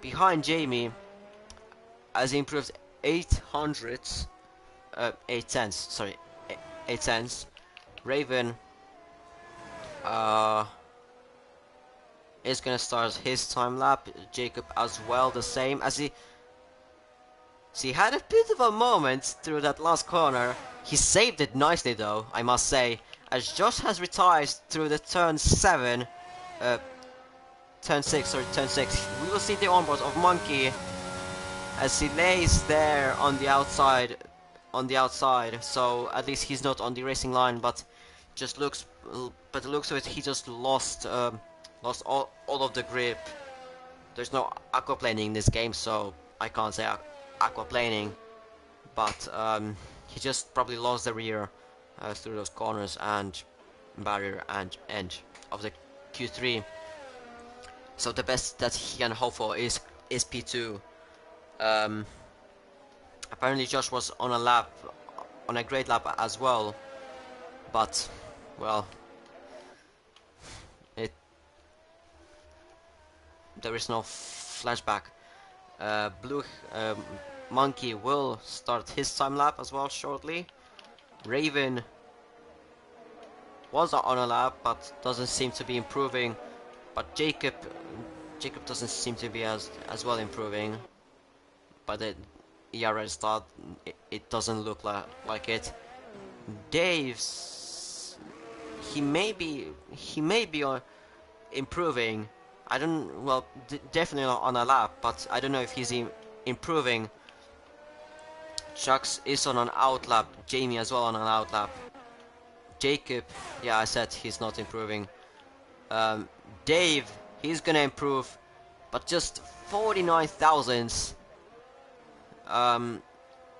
behind Jamie, as he improves 8/10. Sorry, 8/10. Raven is gonna start his time lap. Jacob as well, the same as he had a bit of a moment through that last corner. He saved it nicely though, I must say, as Josh has retired through the turn 7, turn 6. We will see the onboard of Monkey as he lays there on the outside. So at least he's not on the racing line, but just looks. But the looks of it, he just lost all of the grip. There's no aquaplaning in this game, so I can't say aquaplaning, but he just probably lost the rear through those corners and barrier and end of the Q3. So the best that he can hope for is P2. Apparently Josh was on a great lap as well, but well, there is no flashback. Blue Monkey will start his time lap as well shortly. Raven was on a lap, but doesn't seem to be improving. But Jacob doesn't seem to be as well improving. By the ERL start, it doesn't look like it. Dave's, he may be improving. I don't, well, definitely not on a lap, but I don't know if he's improving. Chucks is on an out lap. Jamie as well on an out lap. Jacob, yeah, I said he's not improving. Dave, he's gonna improve, but just 49 thousandths.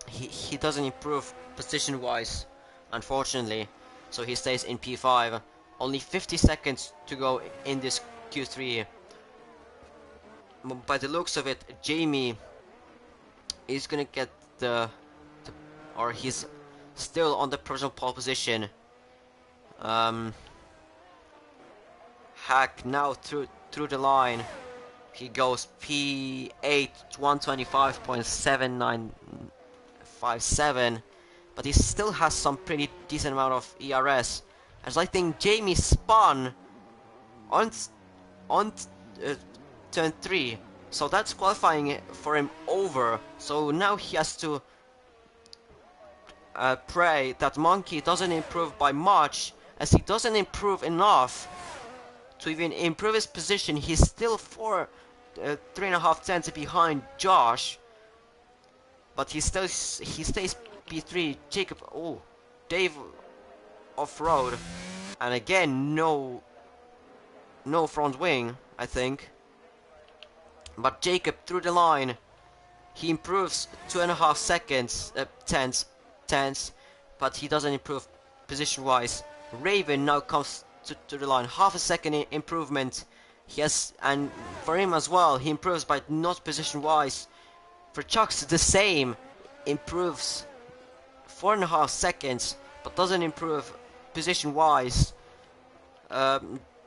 He doesn't improve position wise, unfortunately, so he stays in P5. Only 50 seconds to go in this Q3. By the looks of it, Jamie is gonna get the or he's still on the personal pole position. Hack now through the line. He goes P8 125.7957, but he still has some pretty decent amount of ERS. As I think Jamie spun on on uh, turn 3, so that's qualifying for him over. So now he has to pray that Monkey doesn't improve by much, as he doesn't improve enough to even improve his position. He's still 3.5 tenths behind Josh, but he stays P3. Jacob, oh, Dave off road, and again no front wing, I think. But Jacob through the line, he improves 2.5 seconds, tenths, but he doesn't improve position wise. Raven now comes to the line, half a second improvement. He has, and for him as well, he improves by not position wise. For Chucks the same, improves 4.5 seconds, but doesn't improve position wise.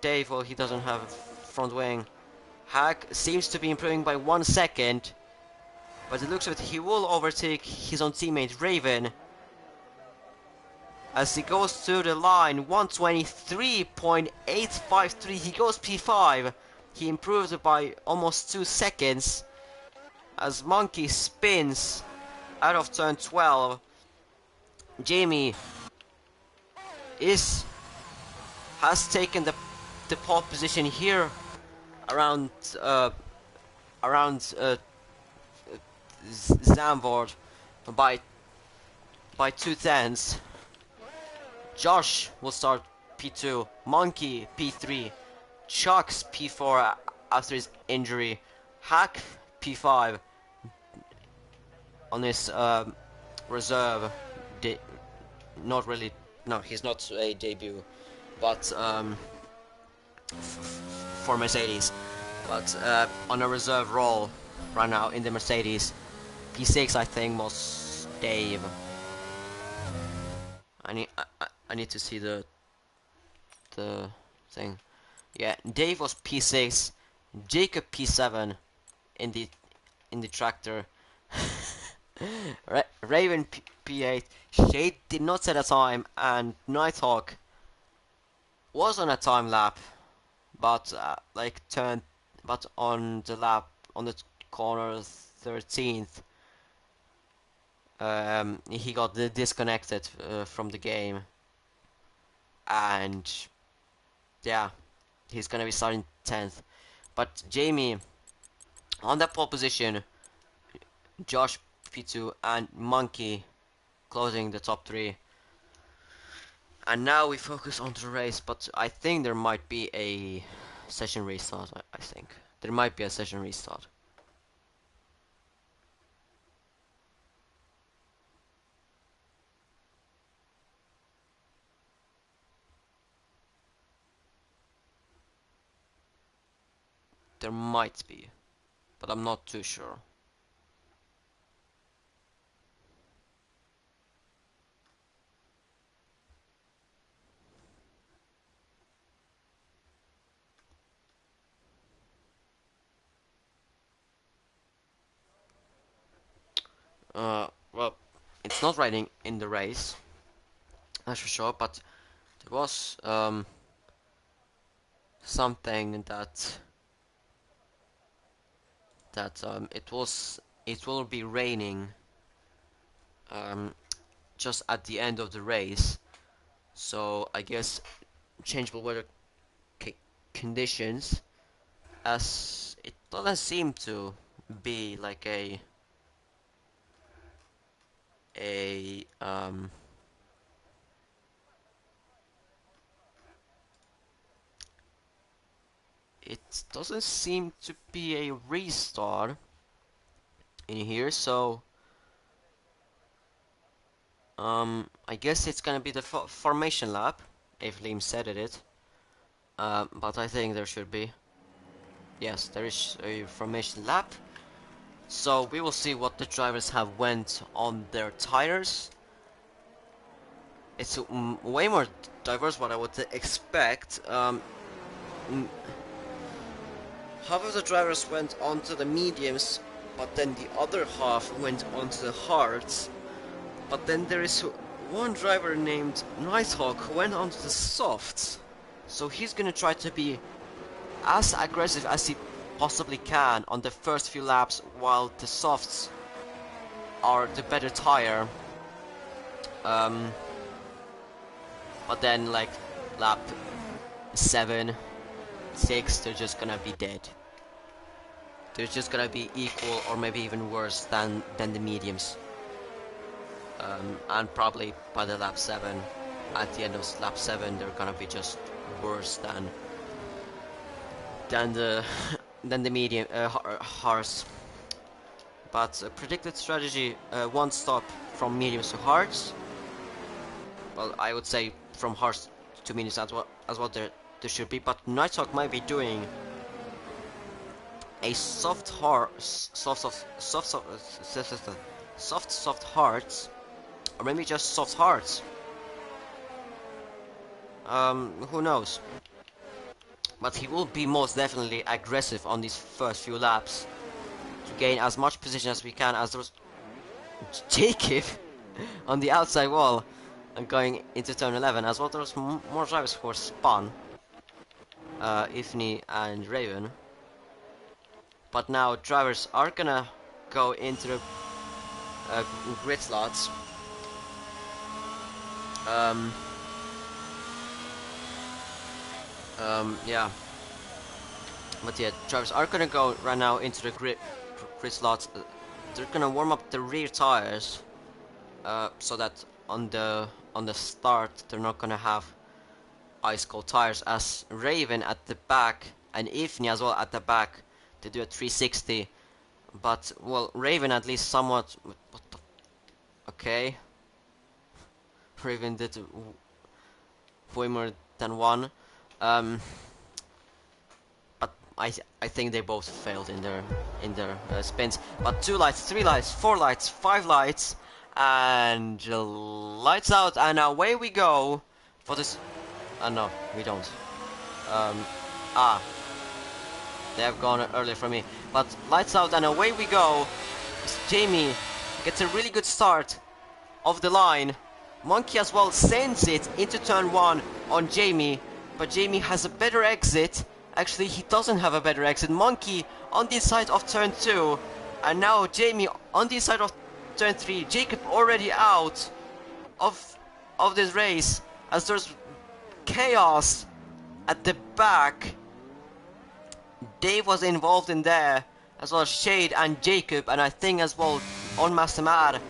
Dave, well, he doesn't have front wing. Hack seems to be improving by 1 second, but it looks like he will overtake his own teammate Raven as he goes to the line. 123.853. He goes P5. He improved by almost 2 seconds as Monkey spins out of turn 12. Jamie has taken the pole position here around Zambord by 2 tenths. Josh will start P2, Monkey P3, Chucks P4 after his injury, Hack P5 on his reserve. Not really, no, he's not a debut, but for Mercedes, but on a reserve role right now in the Mercedes. P6, I think, was Dave. I need to see the thing. Yeah, Dave was P6, Jacob P7 in the tractor. Raven P8. Shade did not set a time, and Nighthawk was on a time lap, but but on the lap on the corner 13th. He got disconnected from the game, and yeah, he's gonna be starting 10th. But Jamie on that pole position, Josh P2 and Monkey closing the top 3. And now we focus on the race, but I think there might be a session restart. I think there might be a session restart. There might be, but I'm not too sure. Well, it's not riding in the race, that's for sure, but there was something that it will be raining just at the end of the race, so I guess changeable weather conditions, as it doesn't seem to be like a it doesn't seem to be a restart in here, so I guess it's gonna be the formation lap, if Liam said it. But I think there should be. Yes, there is a formation lap. So we will see what the drivers have went on their tires. It's way more diverse what I would expect. Half of the drivers went onto the mediums, but then the other half went onto the hards. But then there is one driver named Nighthawk who went onto the softs. So he's gonna try to be as aggressive as he possibly can on the first few laps, while the softs are the better tire. But then like lap 7, 6, they're just gonna be dead. They're just gonna be equal or maybe even worse than the mediums. And probably by the lap 7, at the end of lap 7, they're gonna be just worse than the medium hards. But predicted strategy: one stop from mediums to hards. Well, I would say from hards to mediums as what there should be. But Nighthawk might be doing a soft hards, or maybe just soft hards. Who knows? But he will be most definitely aggressive on these first few laps to gain as much position as we can. As there was Jacob on the outside wall and going into turn 11, as well there was more drivers who were spun, Ifni and Raven. But now drivers are gonna go into the grid slots. Yeah. But yeah, drivers are gonna go right now into the grid slots. They're gonna warm up the rear tires, so that on the start they're not gonna have ice cold tires. As Raven at the back and Ifni as well at the back, they do a 360. But well, Raven at least somewhat. What the? Okay. Raven did way more than one. But I think they both failed in their spins. But 2 lights, 3 lights, 4 lights, 5 lights, and lights out, and away we go for this. No, we don't. They have gone earlier from me. But lights out, and away we go. Jamie gets a really good start of the line. Monkey as well sends it into turn 1 on Jamie, but Jamie has a better exit. Actually, he doesn't have a better exit. Monkey on the side of turn 2, and now Jamie on the side of turn 3. Jacob already out of this race, as there's chaos at the back. Dave was involved in there, as well as Shade and Jacob, and I think as well on Master Mad,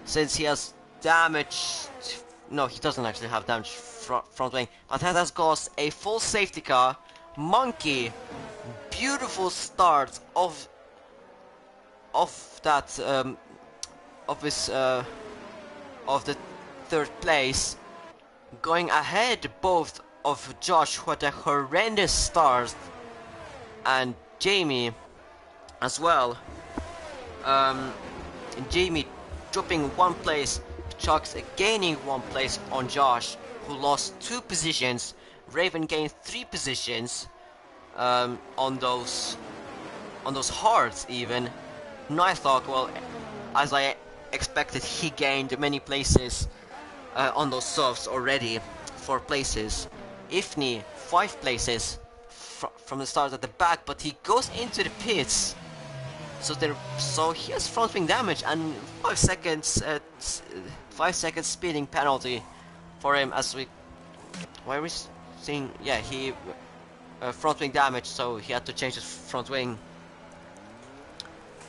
since he has damage. No, he doesn't actually have damage front wing, but that has caused a full safety car. Monkey, beautiful start of that of the 3rd place, going ahead both of Josh, who had a horrendous start, and Jamie as well. Jamie dropping 1 place, Chucks gaining 1 place on Josh, who lost 2 positions. Raven gained 3 positions on those hards even. Nighthawk, well, as I expected, he gained many places on those softs already, 4 places. Ifni, 5 places from the start at the back, but he goes into the pits. So he has front wing damage and 5 seconds 5 seconds speeding penalty for him. As we, why are we seeing? Yeah, he front wing damage, so he had to change his front wing.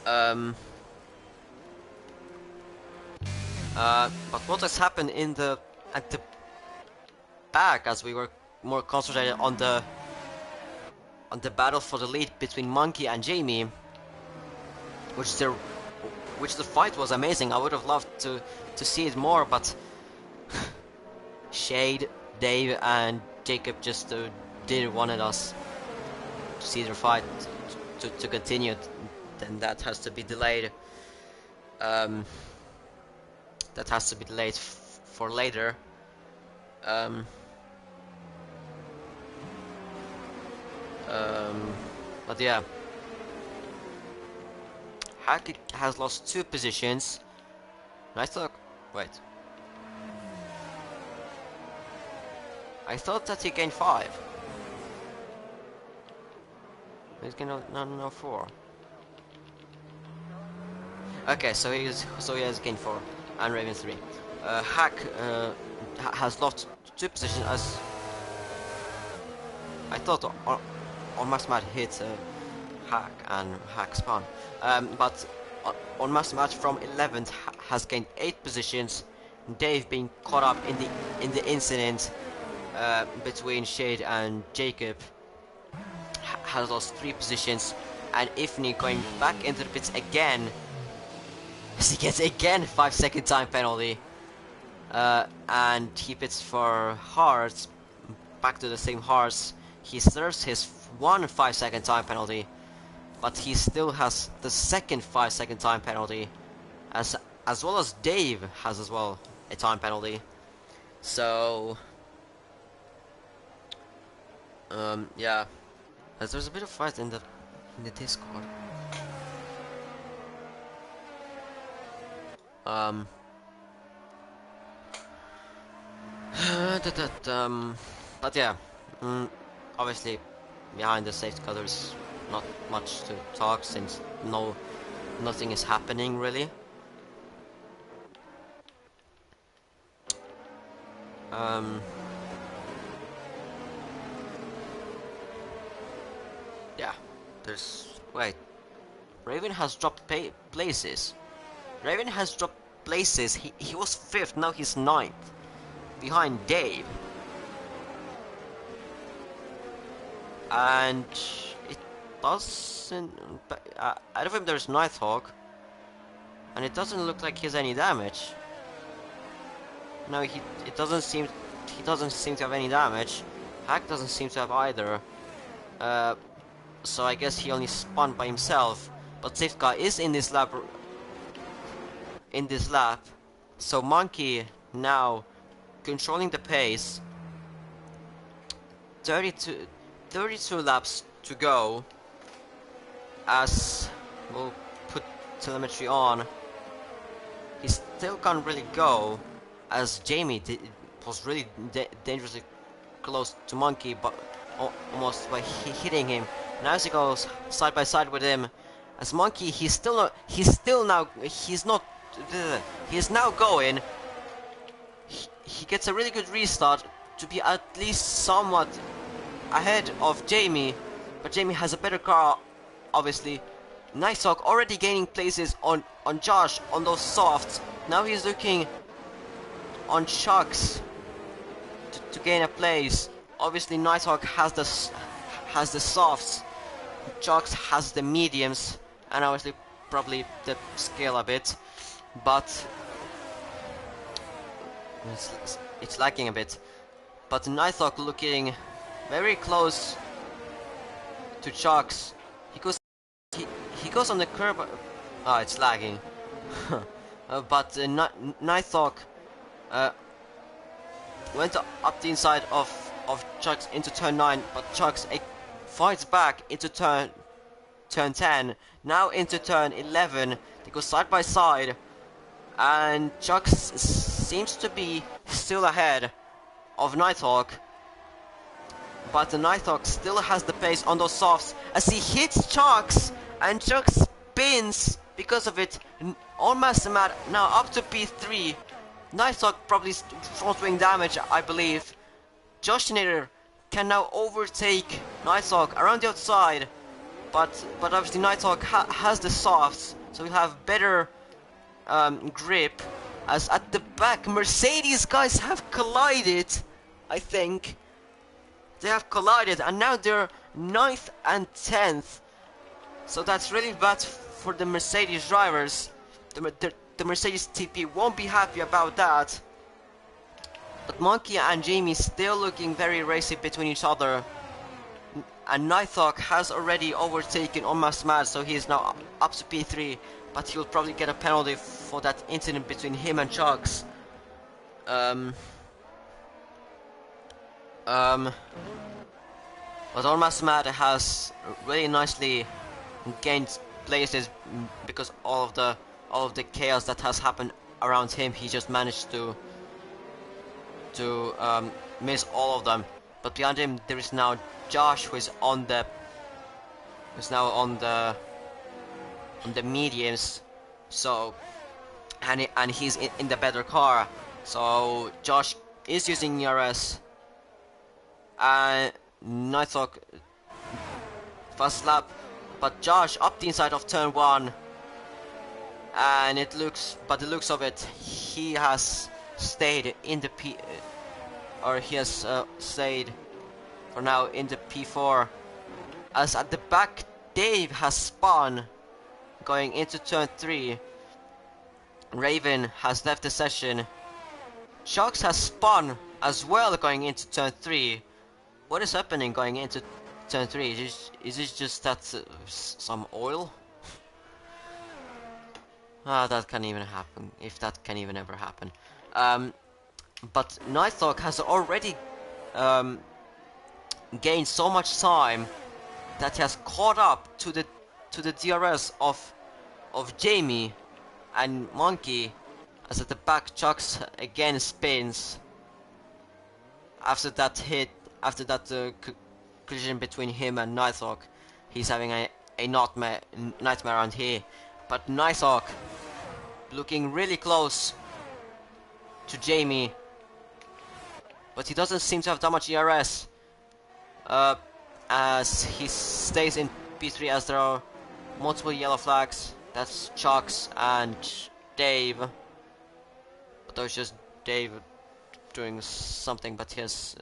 But what has happened at the back, as we were more concentrated on on the battle for the lead between Monkey and Jamie, which the fight was amazing. I would have loved to see it more, but Shade, Dave, and Jacob just didn't want us to see their fight to continue. Then that has to be delayed. That has to be delayed for later. But yeah, Hack has lost 2 positions. Nice look. Wait. I thought that he gained 5. He's gained no 4. Okay, so he has gained 4 and Raven 3. Hack has lost 2 positions as I thought on mass match hit Hack and Hack spawn, but on mass match from 11th has gained 8 positions. Dave being caught up in the incident between Shade and Jacob has lost 3 positions, and Ifni going back into the pits again. He gets again 5-second time penalty, and he pits for hearts, back to the same hearts. He serves his 1 5-second time penalty, but he still has the second 5-second time penalty, as well as Dave has as well a time penalty. So yeah, as there's a bit of fight in the Discord. But yeah, obviously behind the safety car there's not much to talk since nothing is happening really. Yeah, wait, Raven has dropped places. Raven has dropped places. He was 5th, now he's 9th, behind Dave. And it doesn't. Out of him, there's Nighthawk, and it doesn't look like he has any damage. No, it doesn't seem. He doesn't seem to have any damage. Hack doesn't seem to have either. So I guess he only spawned by himself. But Safeguard is in this lap. So Monkey now controlling the pace. 32 laps to go. As we'll put telemetry on, he still can't really go, as Jamie was really dangerously close to Monkey, but almost by hitting him. Now as he goes side by side with him, as Monkey he's now going. He gets a really good restart to be at least somewhat ahead of Jamie, but Jamie has a better car, obviously. Nighthawk already gaining places on Josh on those softs. Now he's looking on Chucks to gain a place. Obviously Nighthawk has the softs, Chucks has the mediums, and obviously probably the scale a bit, but it's lacking a bit. But Nighthawk looking very close to Chucks. He goes on the curb. Oh, it's lagging. But Nighthawk went up the inside of Chucks into turn 9, but Chucks fights back into turn 10. Now into turn 11. They go side by side, and Chucks seems to be still ahead of Nighthawk. But the Nighthawk still has the pace on those softs as he hits Chucks, and Chucks spins because of it on Mastermat, now up to P3. Nighthawk probably front wing damage, I believe. Joshinator can now overtake Nighthawk around the outside, but obviously Nighthawk has the softs, so he'll have better grip. As at the back, Mercedes guys have collided, I think. They have collided, and now they're 9th and 10th. So that's really bad for the Mercedes drivers. The Mercedes TP won't be happy about that. But Monkey and Jamie still looking very racy between each other. And Nighthawk has already overtaken Almost Mad, so he is now up to P3. But he'll probably get a penalty for that incident between him and Chugs. But Almost Mad has really nicely gained places because all of the chaos that has happened around him, he just managed to miss all of them. But behind him there is now Josh, who is on the mediums. So and he's in the better car. So Josh is using ERS. And Nighthawk fast lap, but Josh up the inside of turn 1, and it looks of it, he has stayed in the stayed for now in the P4. As at the back, Dave has spun going into turn 3. Raven has left the session. Chugs has spun as well going into turn 3. What is happening going into turn 3? Is it just that some oil? That can even happen, if that can even ever happen. But Nighthawk has already gained so much time that he has caught up to the DRS of Jamie and Monkey, as at the back Chugs again spins after that hit. After that collision between him and Nighthawk, he's having a nightmare around here. But Nighthawk looking really close to Jamie, but he doesn't seem to have that much ERS, as he stays in P3 as there are multiple yellow flags. That's Chugs and Dave, but that was just Dave doing something, but his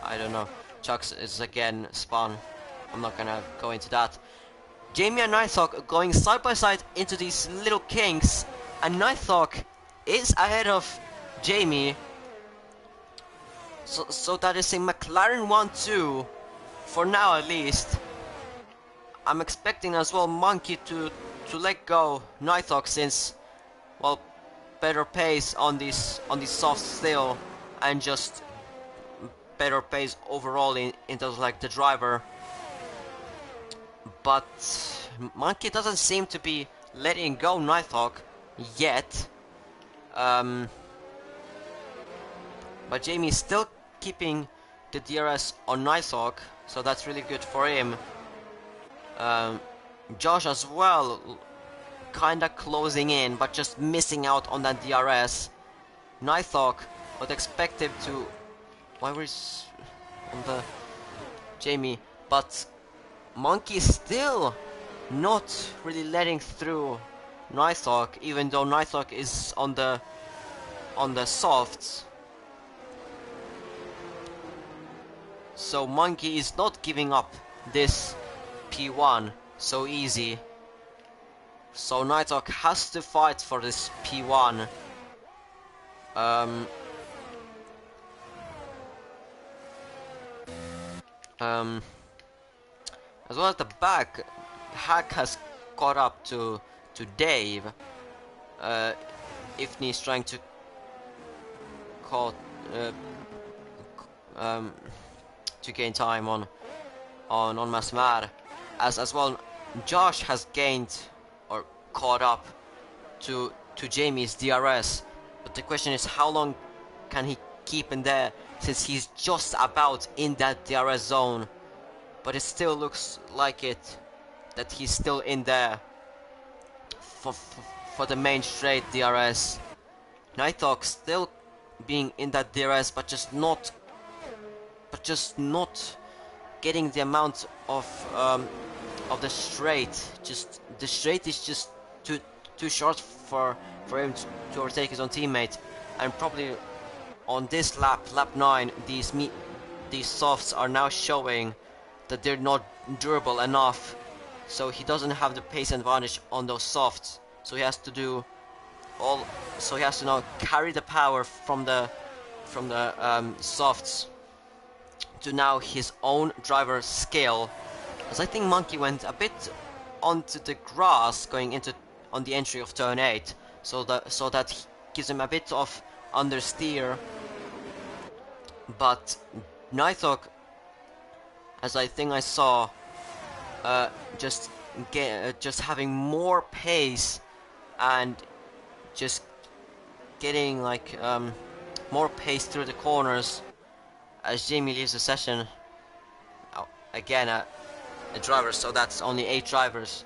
I don't know. Chugs is again spun. I'm not gonna go into that. Jamie and Nighthawk going side by side into these little kinks, and Nighthawk is ahead of Jamie. So that is a McLaren 1-2 for now, at least. I'm expecting as well Monkey to let go Nighthawk, since, well, better pace on this soft still, and just better pace overall in terms of like the driver. But Monkey doesn't seem to be letting go Nighthawk yet. But Jamie is still keeping the DRS on Nighthawk, so that's really good for him. Josh as well, kinda closing in, but just missing out on that DRS. Nighthawk would expect him to... Why was on the Jamie? But Monkey still not really letting through Nighthawk, even though Nighthawk is on the softs. So Monkey is not giving up this P1 so easy. So Nighthawk has to fight for this P1. As well at the back, Hack has caught up to Dave. Ifni is trying to to gain time on Masmar. As well, Josh has gained or caught up to Jamie's DRS. But the question is, how long can he keep in there, since he's just about in that DRS zone? But it still looks like that he's still in there for the main straight DRS. Nighthawk still being in that DRS, but just not getting the amount of the straight. Just the straight is just too short for him to overtake his own teammate. And probably on this lap 9, these these softs are now showing that they're not durable enough, so he doesn't have the pace advantage on those softs. So he has to do all. So he has to now carry the power from the softs to now his own driver skill. As I think Monkey went a bit onto the grass going into on the entry of turn 8, so that gives him a bit of understeer. But Nighthawk, as I think I saw, just having more pace and just getting like more pace through the corners as Jamie leaves the session. Oh, again a driver, so that's only 8 drivers.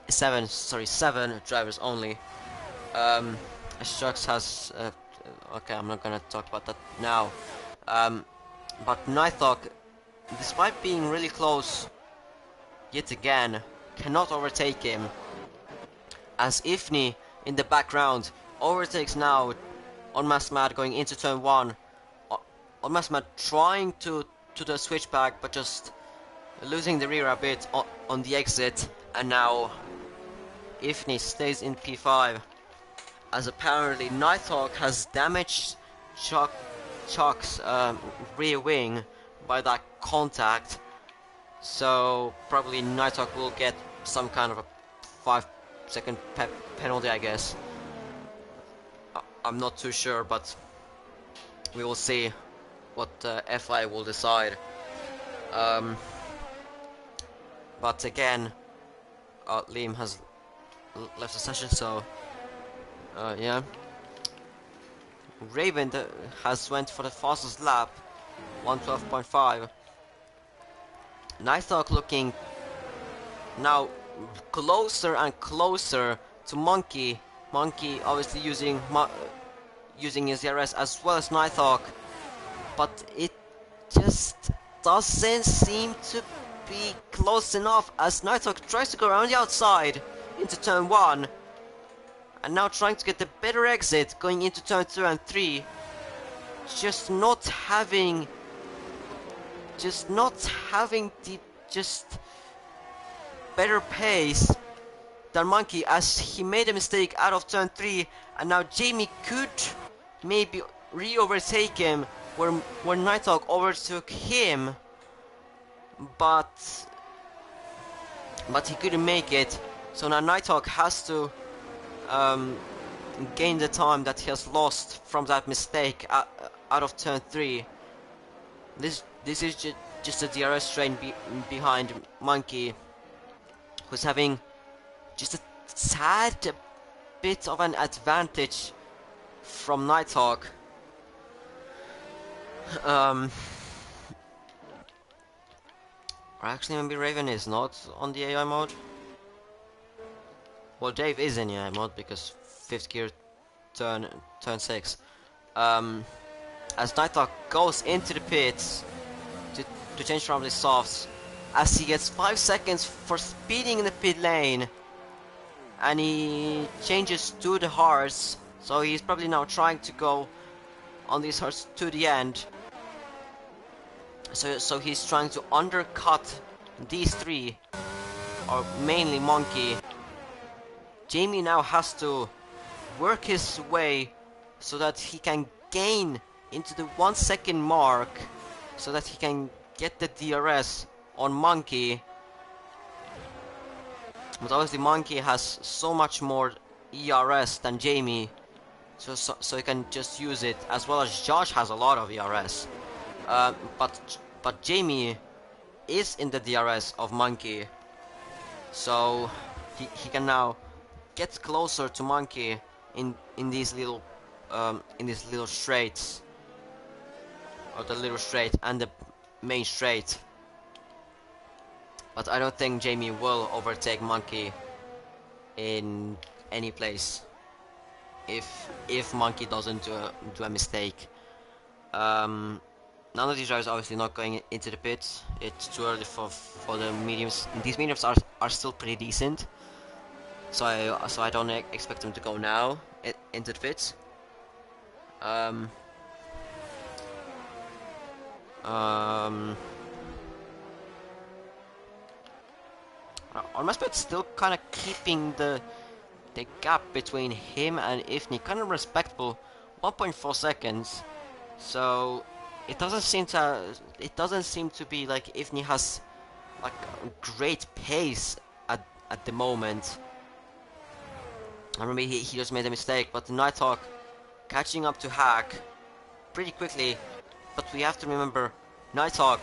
7 drivers only. Strux has okay, I'm not gonna talk about that now. But Nighthawk, despite being really close yet again, cannot overtake him, as Ifni in the background overtakes now on Mad going into turn 1. On Mad trying to the switchback, but just losing the rear a bit on the exit, and now Ifni stays in P5, as apparently Nighthawk has damaged Chuck's rear wing by that contact, so probably Nighthawk will get some kind of a 5-second penalty, I guess. I'm not too sure, but we will see what FI will decide. But again, Liam has left the session, so yeah. Raven has went for the fastest lap, 1:12.5. Nighthawk looking now closer and closer to Monkey. Monkey obviously using his DRS as well as Nighthawk, but it just doesn't seem to be close enough, as Nighthawk tries to go around the outside into turn 1, and now trying to get the better exit going into turn 2 and 3, just not having the better pace than Monkey, as he made a mistake out of turn 3, and now Jamie could maybe re-overtake him where Nighthawk overtook him, but he couldn't make it. So now Nighthawk has to gain the time that he has lost from that mistake out of turn 3. This is just a DRS train behind Monkey, who's having just a tad bit of an advantage from Nighthawk. Or actually, maybe Raven is not on the AI mode. Well, Dave is in AI mode because 5th gear turn 6. As Nighthawk goes into the pits to change from the softs, as he gets 5 seconds for speeding in the pit lane, and he changes to the hards, so he's probably now trying to go on these hards to the end. So he's trying to undercut these 3, or mainly Monkey. Jamie now has to work his way so that he can gain into the 1 second mark, so that he can get the DRS on Monkey. But obviously Monkey has so much more ERS than Jamie, so he can just use it, as well as Josh has a lot of ERS. But Jamie is in the DRS of Monkey, so he can now get closer to Monkey in these little straights, or the little straight and the main straight. But I don't think Jamie will overtake Monkey in any place if Monkey doesn't do a mistake. None of these drivers are obviously not going into the pits. It's too early for the mediums. These mediums are still pretty decent, so I don't expect them to go now into the pits. Um, on my spot, still kind of keeping the gap between him and Ifni kind of respectable, 1.4 seconds. So it doesn't seem to be like Ifni has like great pace at the moment. I remember he just made a mistake, but the Nighthawk catching up to Hack pretty quickly. But we have to remember, Nighthawk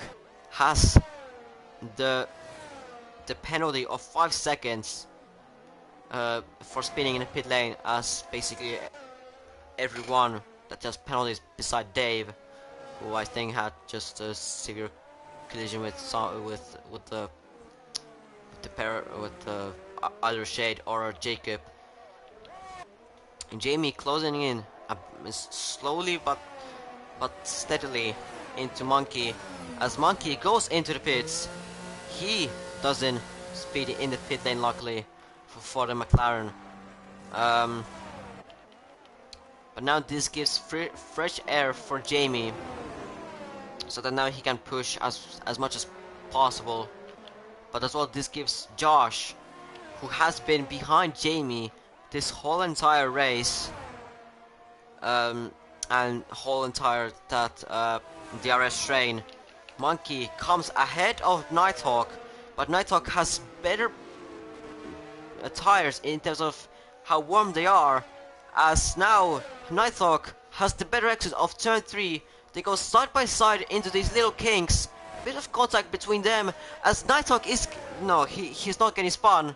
has the penalty of 5 seconds for spinning in the pit lane, as basically everyone that has penalties beside Dave, who I think had just a severe collision with the pair with either Shade or Jacob. And Jamie closing in slowly but steadily into Monkey. As Monkey goes into the pits, he doesn't speed in the pit lane, luckily for the McLaren. But now this gives fresh air for Jamie, so that now he can push as much as possible. But as well, this gives Josh, who has been behind Jamie this whole entire race, and whole entire DRS train. Monkey comes ahead of Nighthawk, but Nighthawk has better tires in terms of how warm they are, as now Nighthawk has the better exit of turn 3. They go side by side into these little kinks. Bit of contact between them, as Nighthawk is... no, he's not getting spun.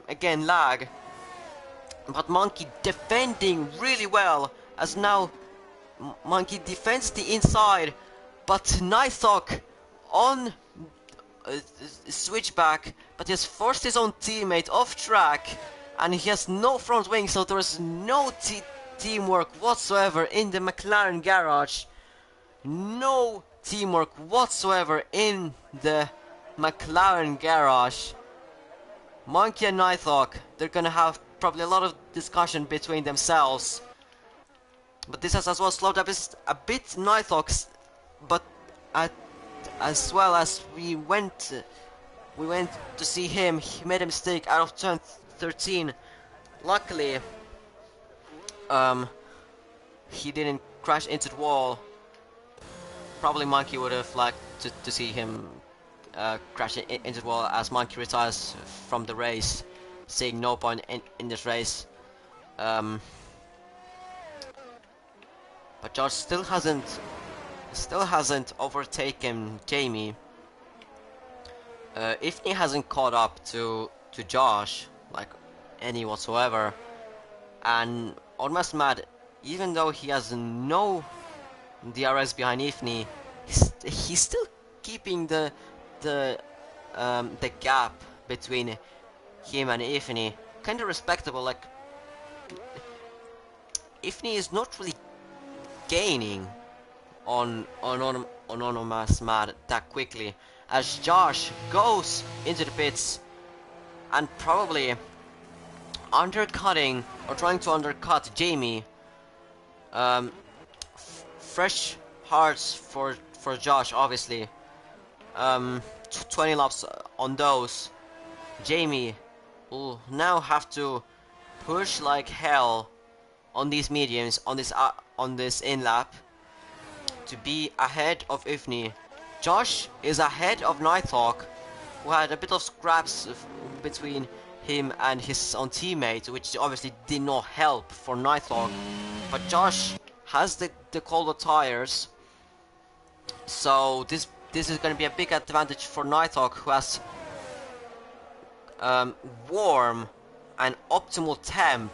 Again, lag. But Monkey defending really well, as now Monkey defends the inside, but Nighthawk on switchback, but he has forced his own teammate off track, and he has no front wing, so there is no teamwork whatsoever in the McLaren garage. No teamwork whatsoever in the McLaren garage. Monkey and Nighthawk, they're gonna have probably a lot of discussion between themselves. But this has as well slowed up a bit Nighthawk's, but as well as we went to see him, he made a mistake out of turn 13. Luckily, he didn't crash into the wall. Probably Monkey would have liked to see him crash into the wall, as Monkey retires from the race, seeing no point in this race. But George still hasn't overtaken Jamie. If he hasn't caught up to Josh, like any whatsoever, and almost mad, even though he has no DRS behind Ifni, he's still keeping the gap between him and Ifni kind of respectable. Like, Ifni is not really gaining on Anonymous Mad that quickly, as Josh goes into the pits and probably undercutting or trying to undercut Jamie. Fresh hearts for Josh, obviously. 20 laps on those. Jamie will now have to push like hell on these mediums, on this in lap, to be ahead of Ifni. Josh is ahead of Nighthawk, who had a bit of scraps between him and his own teammate, which obviously did not help for Nighthawk. But Josh has the colder tires, so this is going to be a big advantage for Nighthawk, who has warm and optimal temp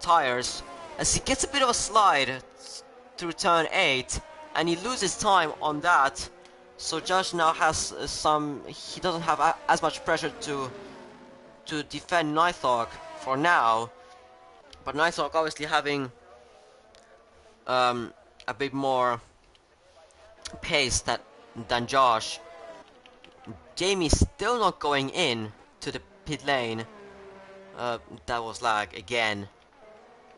tires, as he gets a bit of a slide through turn 8, and he loses time on that. So Josh now has he doesn't have as much pressure to defend Nighthawk for now, but Nighthawk obviously having a bit more pace than Josh. Jamie's still not going in to the pit lane. That was lag again.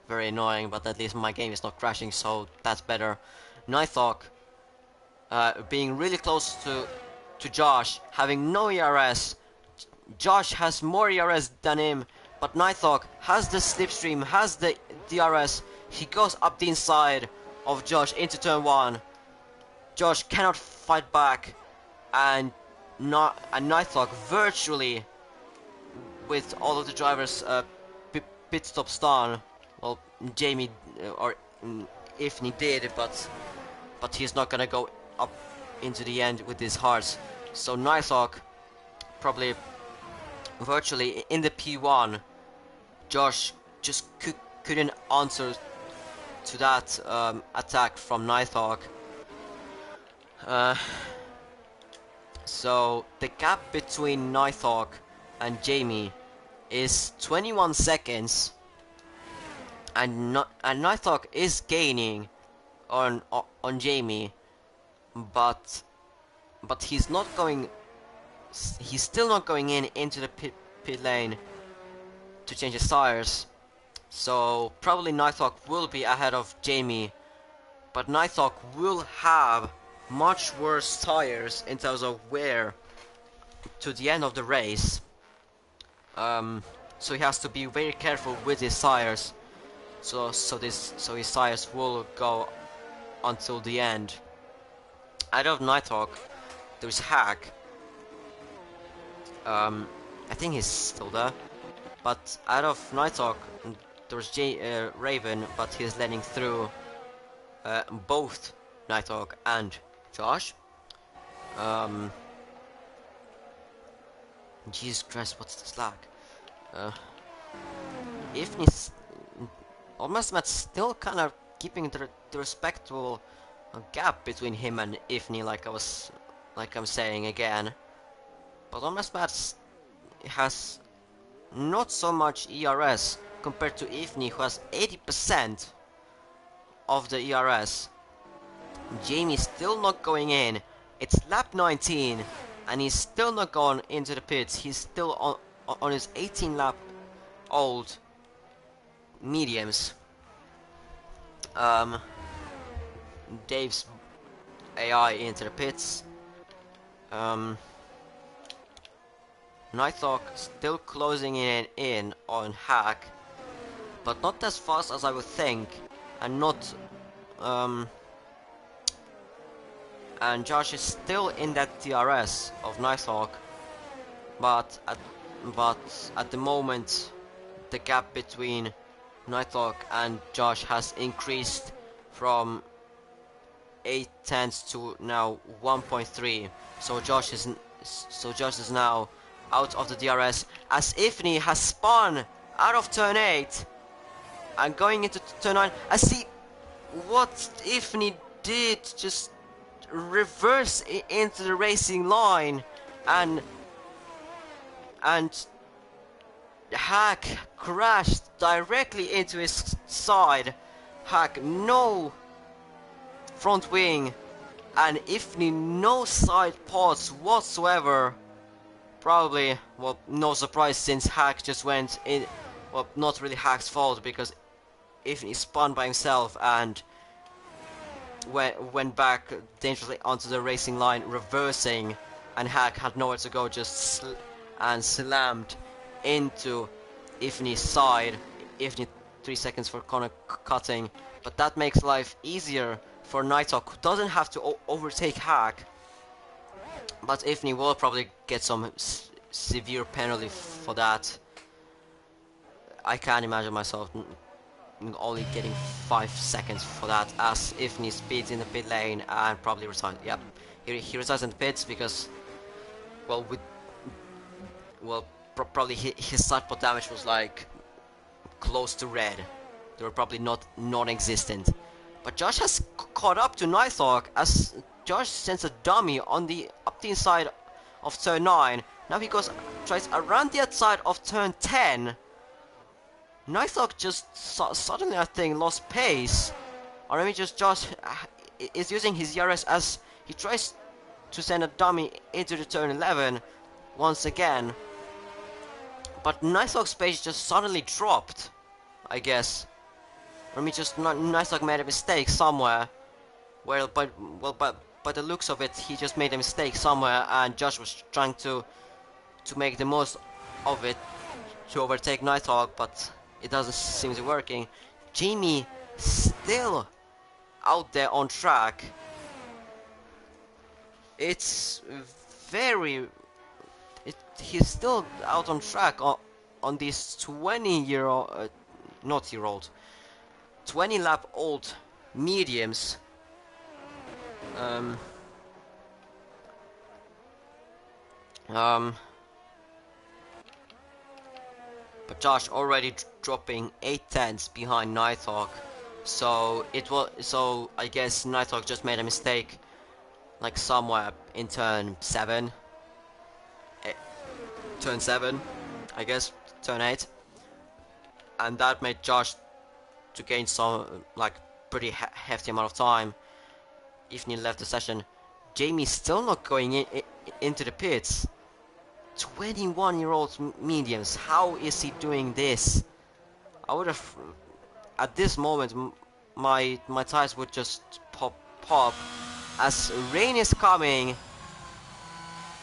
Very annoying, but at least my game is not crashing, so that's better. Nighthawk being really close to Josh, having no ERS. Josh has more ERS than him, but Nighthawk has the slipstream, has the DRS. He goes up the inside of Josh into turn 1. Josh cannot fight back, and Nighthawk virtually, with all of the drivers pit stops done. Well, Jamie or Ifni did, but he's not gonna go up into the end with his hearts. So Nighthawk probably virtually in the P1. Josh just couldn't answer to that attack from Nighthawk. So the gap between Nighthawk and Jamie is 21 seconds, and Nighthawk is gaining on Jamie, but he's not going. He's still not going into the pit lane to change his tires. So probably Nighthawk will be ahead of Jamie, but Nighthawk will have much worse tires in terms of wear to the end of the race. So he has to be very careful with his tires. So his tires will go until the end. Out of Nighthawk, there's Hack. I think he's still there. But out of Nighthawk, there's Raven, but he's letting through both Nighthawk and Josh. Jesus Christ, what's this lag? Ifni's almost still kind of keeping the respectable gap between him and Ifni, like I'm saying again. But almost has not so much ERS compared to Ifni, who has 80% of the ERS. Jamie's still not going in. It's lap 19, and he's still not gone into the pits. He's still on his 18 lap old mediums. Dave's AI into the pits. Nighthawk still closing in on Hack, but not as fast as I would think, and not and Josh is still in that DRS of Nighthawk, but at the moment the gap between Nighthawk and Josh has increased from 0.8 to now 1.3. So Josh is now out of the DRS, as Ifni has spun out of turn 8 and going into turn 9. I see what Ifni did, just reverse into the racing line, and Hack crashed directly into his side. Hack no front wing, and Ifni no side pods whatsoever. Probably, well, no surprise, since Hack just went in. Well, not really Hack's fault, because Ifni spun by himself and went back dangerously onto the racing line, reversing, and Hack had nowhere to go, just slammed into Ifni's side. Ifni 3 seconds for corner cutting, but that makes life easier for Nighthawk, who doesn't have to overtake Hack. But Ifni will probably get some severe penalty for that. I can't imagine myself only getting 5 seconds for that, as Ifni speeds in the pit lane and probably resigns. Yep, he resigns in the pits because, well, probably his side pod damage was like close to red. They were probably not non-existent. But Josh has caught up to Nighthawk, as Josh sends a dummy on up the inside of turn 9. Now he tries around the outside of turn 10. Nighthawk just suddenly, I think, lost pace. Or maybe just Josh is using his ERS as he tries to send a dummy into the turn 11 once again. But Nighthawk's pace just suddenly dropped, I guess. Or maybe just Nighthawk made a mistake somewhere. But by the looks of it, he just made a mistake somewhere, and Josh was trying to make the most of it to overtake Nighthawk, but it doesn't seem to be working. Jamie still out there on track. It's very... he's still out on track on these 20-year-old... not year-old... 20-lap-old mediums. But Josh already dropping 8 tenths behind Nighthawk, so I guess Nighthawk just made a mistake, like somewhere in turn 7, turn 7, I guess turn 8, and that made Josh to gain some like pretty hefty amount of time, even he left the session. Jamie's still not going into the pits. 21-year-old mediums, how is he doing this? I would have, at this moment, my tires would just pop. As rain is coming,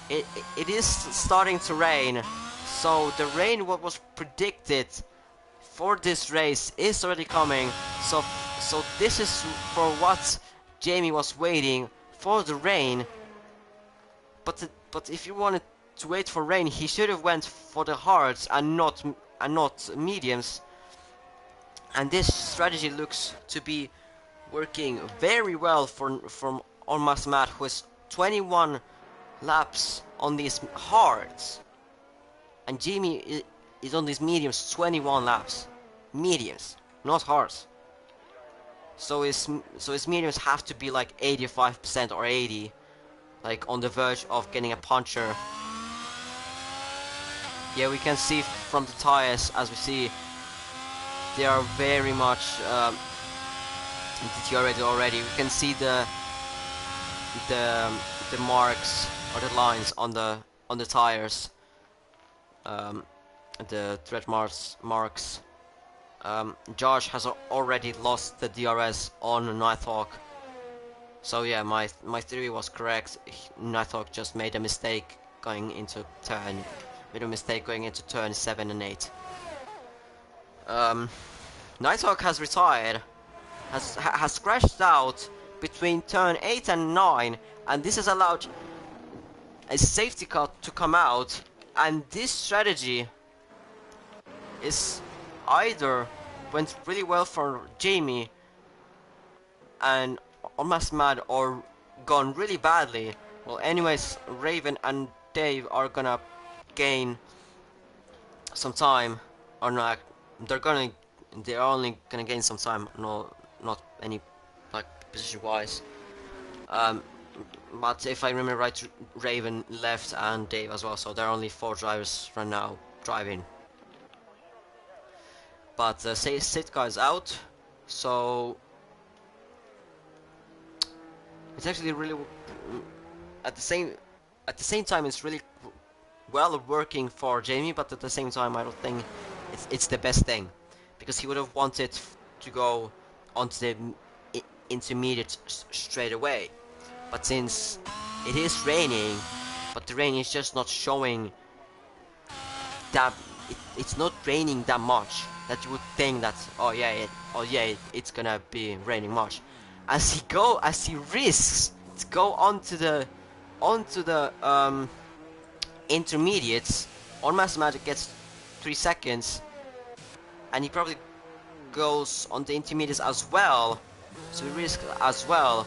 it is starting to rain, so the rain what was predicted for this race is already coming. So this is for what Jamie was waiting for, the rain. But if you wanted to wait for rain, he should have went for the hards and not mediums. And this strategy looks to be working very well from Almas Matt, who is 21 laps on these hards, and Jamie is on these mediums 21 laps, mediums, not hards. So his mediums have to be like 85% or 80, like on the verge of getting a puncture. Yeah, we can see from the tires, as we see, they are very much deteriorated already. We can see the marks or the lines on the tires, the tread marks. Josh has already lost the DRS on Nighthawk. So yeah, my theory was correct. Nighthawk just made a mistake going into turn 7 and 8. Nighthawk has retired, has crashed out between turn 8 and 9, and this has allowed a safety car to come out, and this strategy is either went really well for Jamie and almost mad, or gone really badly. Well, anyways, Raven and Dave are gonna gain some time, or not. They're only gonna gain some time. No, not any like position wise. But if I remember right, Raven left and Dave as well, so there are only 4 drivers right now driving. But say Sitka is out, so it's actually really at the same time it's really well working for Jamie, but at the same time I don't think it's the best thing, because he would have wanted to go onto the intermediate straight away. But since it is raining, but the rain is just not showing that it's not raining that much that you would think that it's gonna be raining much. As he risks to go onto the intermediates, on Mathematic gets 3 seconds, and he probably goes on the intermediates as well, so he risks as well.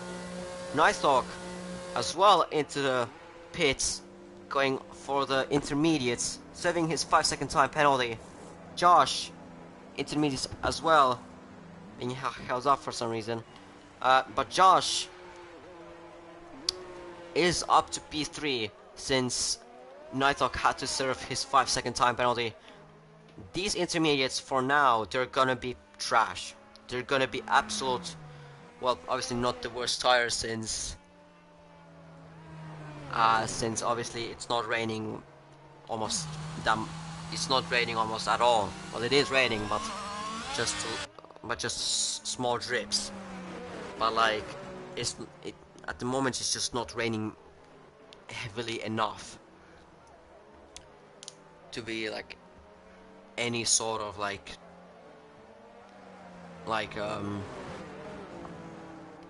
Nighthawk as well into the pits, going for the intermediates, serving his 5-second time penalty. Josh, intermediates as well, being held up for some reason. But Josh is up to P3 since Nighthawk had to serve his 5-second time penalty. These intermediates, for now, they're gonna be trash. They're gonna be absolute. Well, obviously not the worst tires since obviously it's not raining almost it's not raining almost at all. Well, it is raining, but just small drips. But like at the moment it's just not raining heavily enough to be like any sort of like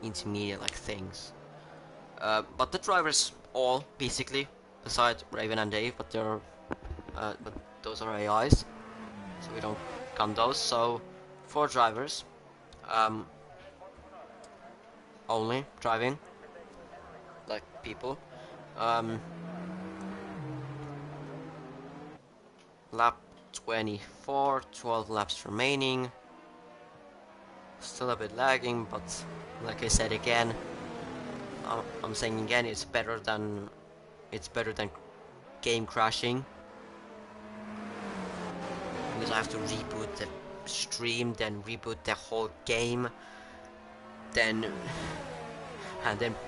intermediate like things. But the drivers all basically, besides Raven and Dave, but but those are AIs, so we don't count those. So 4 drivers, only driving like people. Lap 24, 12 laps remaining. Still a bit lagging, but like I said again, I'm saying again, it's better than game crashing, because I have to reboot the stream, then reboot the whole game, then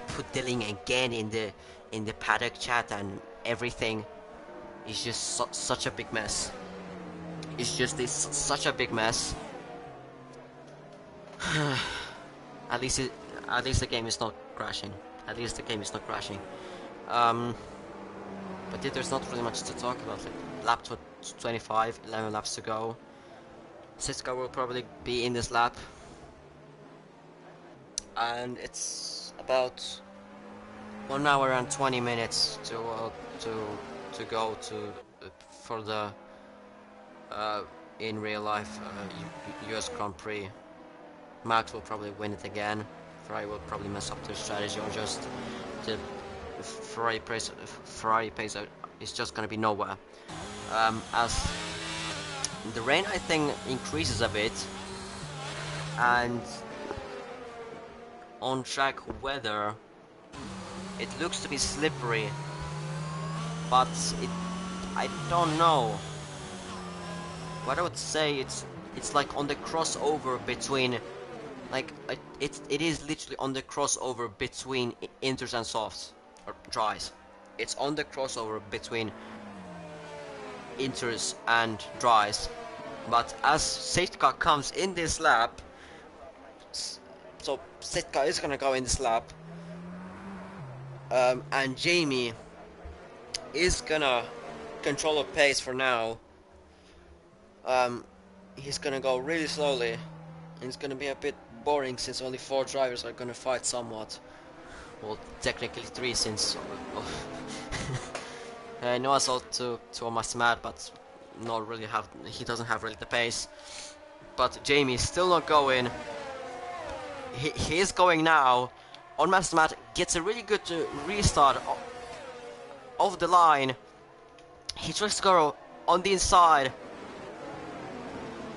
put the link again in the paddock chat, and everything is just such a big mess. It's just such a big mess. At least the game is not crashing. At least the game is not crashing. But yeah, there's not really much to talk about. Like, lap 25, 11 laps to go. Sitka will probably be in this lap, and it's about 1 hour and 20 minutes to go to for the in real life US Grand Prix. Max will probably win it again. Ferrari will probably mess up their strategy, or just the Ferrari pace is just gonna be nowhere. As the rain, I think, increases a bit, and on track weather, it looks to be slippery, but I don't know. What I would say, it's like on the crossover between, like, it is literally on the crossover between inters and softs, or dries. It's on the crossover between inters and dries. But as safety car comes in this lap, so safety car is gonna go in this lap, and Jamie is gonna control the pace for now. He's gonna go really slowly, and it's gonna be a bit boring since only 4 drivers are gonna fight somewhat. Well, technically 3, since Noah's also to almost mad, but not really he doesn't have really the pace. But Jamie is still not going. He is going now. On Matt gets a really good restart of the line. He tries to go on the inside.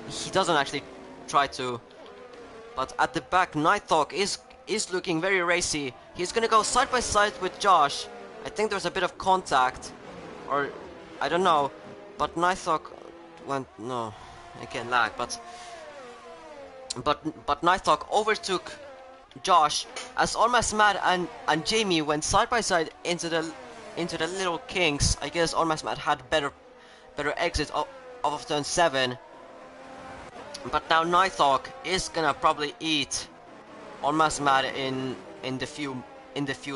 He doesn't actually try to. But at the back, Nighthawk is looking very racy. He's gonna go side by side with Josh. I think there's a bit of contact, or I don't know. But Nighthawk went, no, again lag. But Nighthawk overtook Josh as Almost Mad and Jamie went side by side into the Little Kings. I guess Almost Mad had better exit of turn 7. But now Nighthawk is gonna probably eat Almost Mad in the few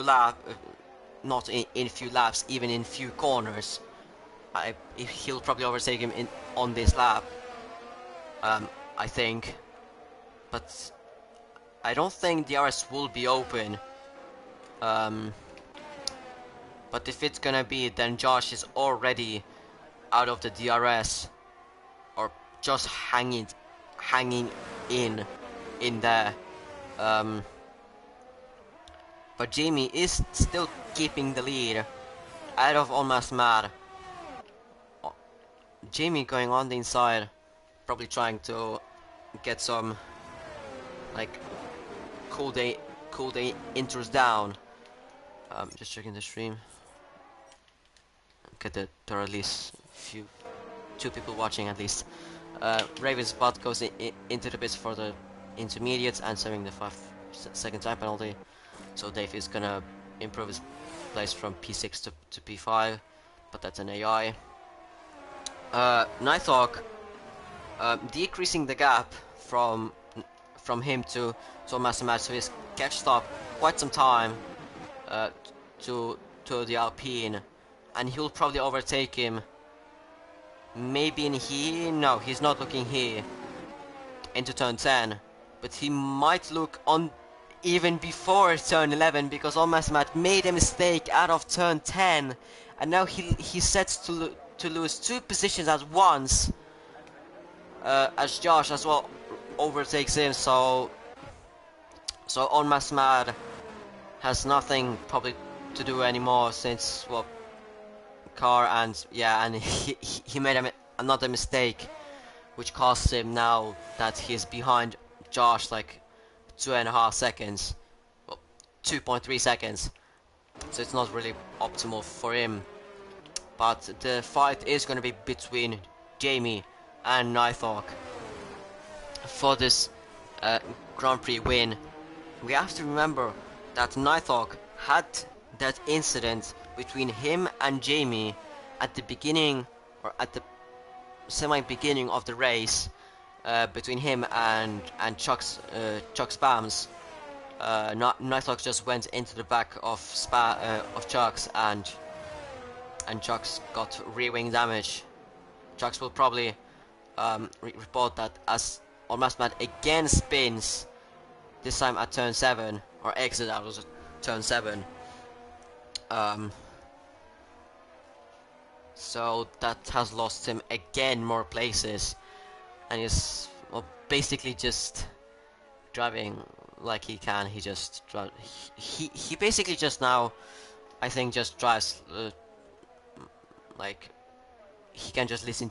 laps, not in few laps, even in few corners. He'll probably overtake him on this lap, I think. But I don't think the DRS will be open. But if it's gonna be, then Josh is already out of the DRS, or just hanging in there. But Jamie is still keeping the lead out of Almost Mad. Jamie going on the inside, probably trying to get some like cool day intros down. Just checking the stream. Okay, there are at least 2 people watching at least. Raven's spot goes into the pits for the intermediates, answering the 5-second time penalty. So Dave is gonna improve his place from P6 to P5, but that's an AI. Nighthawk decreasing the gap from him to Masamat, so he's catched up quite some time. uh, to the Alpine, and he'll probably overtake him. Maybe in here? No, he's not looking here into turn 10, but he might look on even before turn 11 because Almas Matt made a mistake out of turn 10, and now he sets to lose 2 positions at once, as Josh as well overtakes him. So Almas Matt has nothing probably to do anymore since, well, car, and yeah, and he made another mistake, which costs him now that he's behind Josh like 2.5 seconds, well, 2.3 seconds. So it's not really optimal for him. But the fight is going to be between Jamie and Nighthawk for this Grand Prix win. We have to remember that Nighthawk had that incident between him and Jamie at the beginning, or at the semi-beginning of the race, between him and Chuck Spams. Nighthawk just went into the back of Chuck's, and Chuck's got rear wing damage. Chuck's will probably report that as Almas Matt again spins, this time at turn 7, or exit out of turn 7. So that has lost him again more places, and he's, well, basically just driving like he can. He just he basically just now, I think, just drives like he can just listen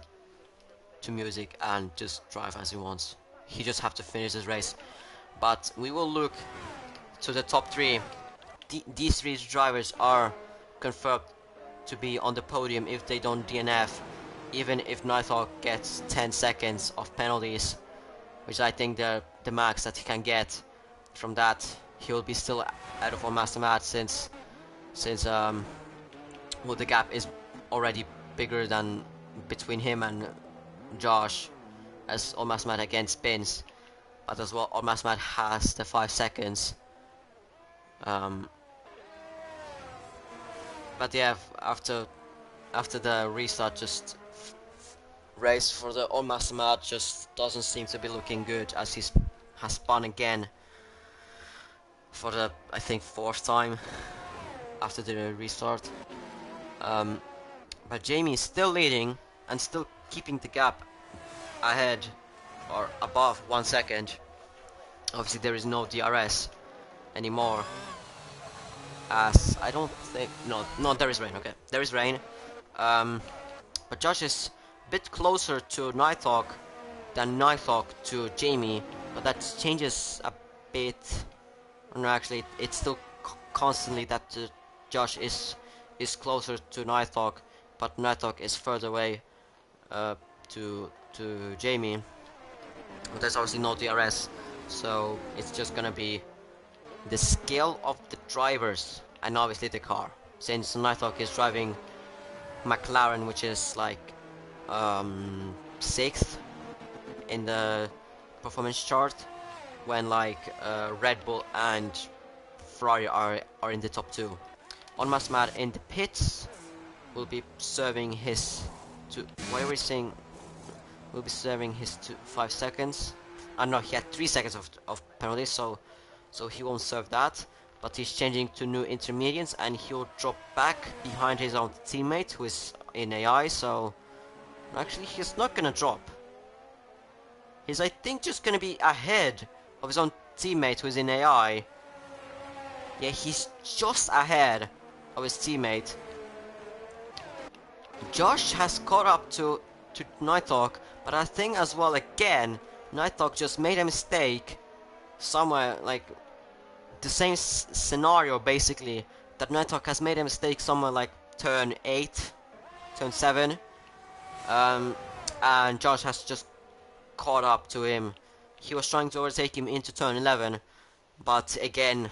to music and just drive as he wants. He just have to finish his race. But we will look to the top 3. These 3 drivers are confirmed to be on the podium if they don't DNF, even if Nighthawk gets 10 seconds of penalties, which I think the max that he can get. From that, he will be still out of Almas Matt since well, the gap is already bigger than between him and Josh, as Almas Matt again spins, but as well Almas Matt has the 5 seconds. But yeah, after the restart, just race for the Almas Matt just doesn't seem to be looking good, as he has spun again for the, I think, 4th time after the restart. But Jamie is still leading and still keeping the gap ahead or above 1 second. Obviously there is no DRS anymore, as I don't think, no there is rain. Okay, there is rain, but Josh is a bit closer to Nighthawk than Nighthawk to Jamie, but that changes a bit. No, actually it's still constantly that Josh is closer to Nighthawk, but Nighthawk is further away to Jamie. But there's obviously no DRS, so it's just gonna be the skill of the drivers and obviously the car. Since Nighthawk is driving McLaren, which is like 6th in the performance chart, when like Red Bull and Ferrari are in the top 2. Almas Matt in the pits will be serving his why are we saying will be serving his 5 seconds. No, he had 3 seconds of penalty, so he won't serve that, but he's changing to new intermediates, and he'll drop back behind his own teammate who is in AI. So actually he's not gonna drop. He's, I think, just gonna be ahead of his own teammate who is in AI. Yeah, he's just ahead of his teammate. Josh has caught up to Nighthawk, but I think as well, again, Nighthawk just made a mistake somewhere, like the same scenario basically, that Nighthawk has made a mistake somewhere like turn 8, turn 7, and Josh has just caught up to him. He was trying to overtake him into turn 11, but again,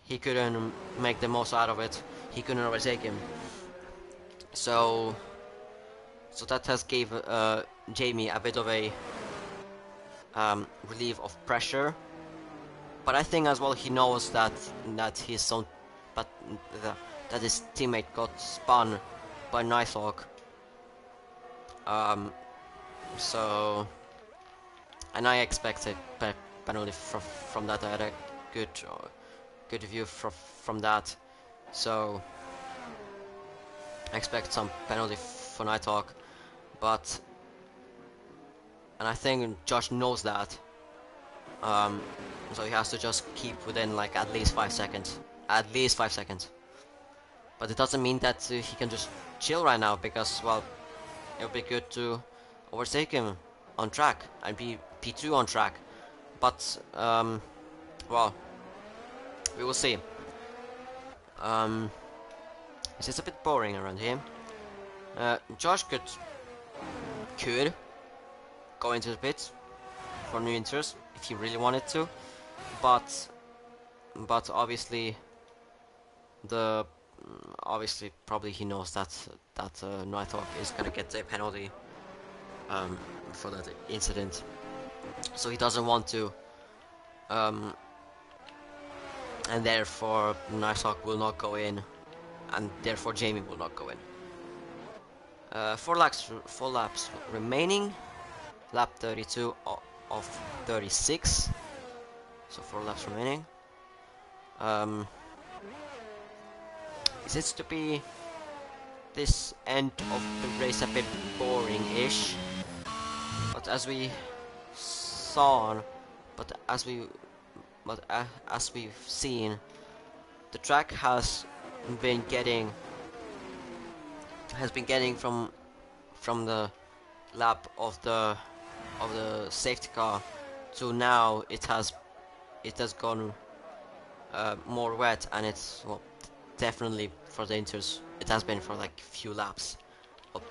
he couldn't make the most out of it. He couldn't overtake him. So that has gave Jamie a bit of a relief of pressure. But I think as well he knows that his own but the, that his teammate got spun by Nighthawk. So, and I expect a penalty from that. I had a good view from that. So I expect some penalty for Nighthawk, but and I think Josh knows that. So he has to just keep within like at least 5 seconds. At least 5 seconds. But it doesn't mean that he can just chill right now, because, well, it would be good to overtake him on track and be P2 on track. But, well, we will see. It's just a bit boring around here. Josh could go into the pit for new inters if he really wanted to, but obviously probably he knows that Nighthawk is gonna get a penalty for that incident, so he doesn't want to, and therefore Nighthawk will not go in, and therefore Jamie will not go in. 4 laps remaining. Lap 32 of 36, so 4 laps remaining. It seems to be this end of the race a bit boring-ish, but as we saw, as we've seen, the track has been getting from the lap of the safety car to now it has gone more wet, and it's, well, definitely for the inters it has been for like a few laps, but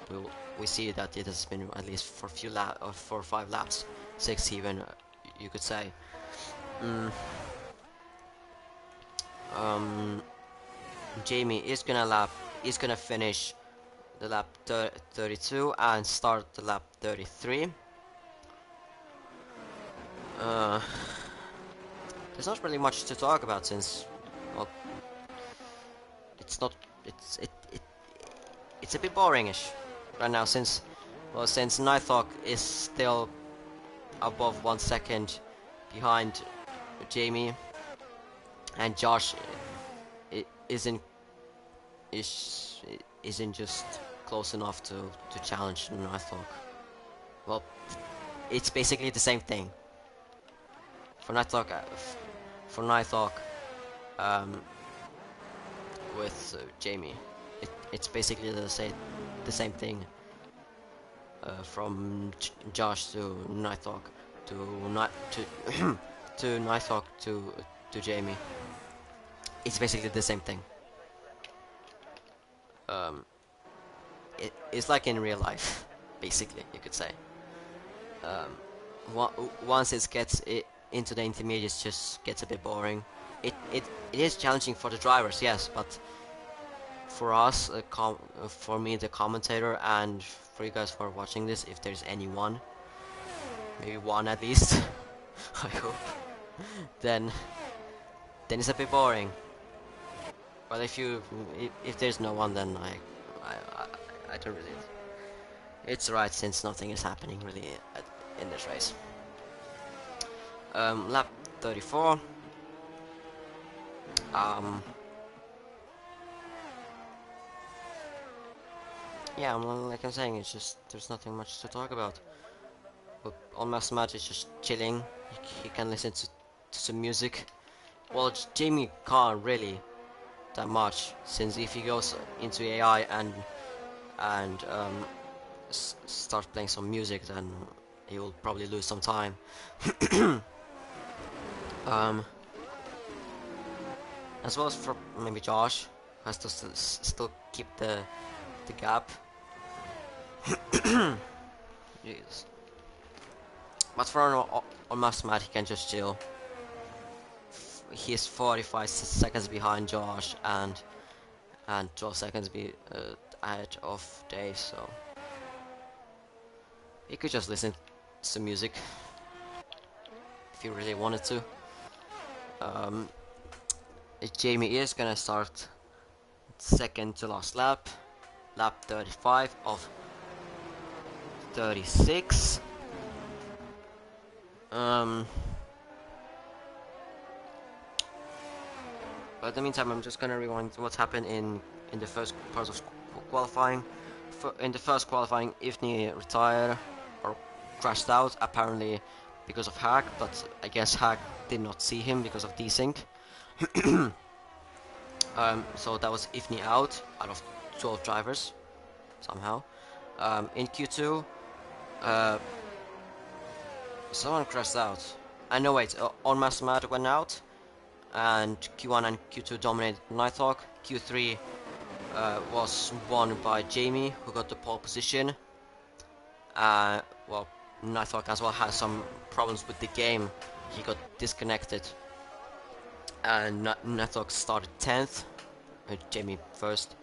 we see that it has been at least for a few or 4 or 5 laps, 6 even, you could say. Jamie is gonna finish the lap 32 and start the lap 33. There's not really much to talk about, since, well, it's a bit boringish right now, since Nighthawk is still above 1 second behind Jamie, and Josh isn't just close enough to challenge Nighthawk. Well, it's basically the same thing for Nighthawk. With Jamie, it's basically the same thing. From Josh to Nighthawk to Nighthawk to Jamie. It's basically the same thing. It's like in real life, basically, you could say. Once it gets into the intermediates, just gets a bit boring. It is challenging for the drivers, yes, but for us, for me, the commentator, and for you guys who are watching this, if there's anyone, maybe one at least, I hope, then it's a bit boring. But if there's no one, then I don't really. It's right, since nothing is happening really in this race. Lap 34. Yeah, well, like I'm saying, it's just there's nothing much to talk about. But on Master Match, it's just chilling. He can listen to some music. Well, Jamie can't really that much, since if he goes into AI and starts playing some music, then he will probably lose some time. As well as for maybe Josh, has to still keep the gap. Jeez. But for on Master Mat, he can just chill. He's 45 seconds behind Josh and 12 seconds ahead of Dave, so he could just listen to some music if he really wanted to. Jamie is gonna start second to last lap, lap 35 of 36. But in the meantime, I'm just gonna rewind what's happened in the first part of qualifying. In the first qualifying, Ifni retired or crashed out, apparently because of hack, but I guess hack did not see him because of desync. So that was Ifni out of 12 drivers somehow. In Q2, someone crashed out. No, wait, on Mathematic went out, and Q1 and Q2 dominated Nighthawk. Q3 was won by Jamie, who got the pole position. Well, Nighthawk as well has some problems with the game. He got disconnected, and Nighthawk started 10th, with Jamie first.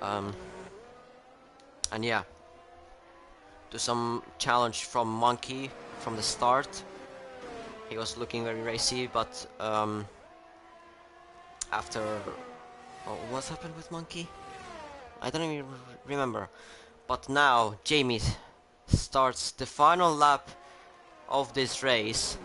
And yeah, to some challenge from Monkey from the start. He was looking very racy, but after... Oh, what's happened with Monkey? I don't even remember. But now, Jamie starts the final lap of this race.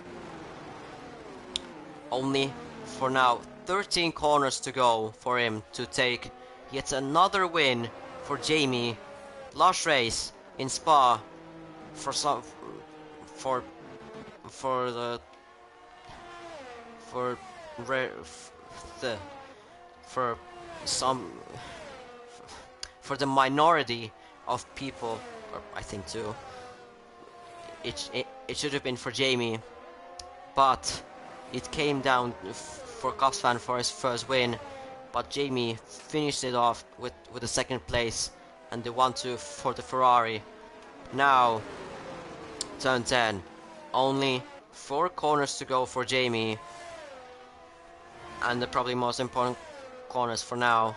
Only, for now, 13 corners to go for him to take yet another win for Jamie. Last race in Spa for some... for the... for some for the minority of people, or I think too, it should have been for Jamie, but it came down for Copsfan for his first win, but Jamie finished it off with the second place and the 1-2 for the Ferrari. Now turn 10, only 4 corners to go for Jamie, and the probably most important corners for now.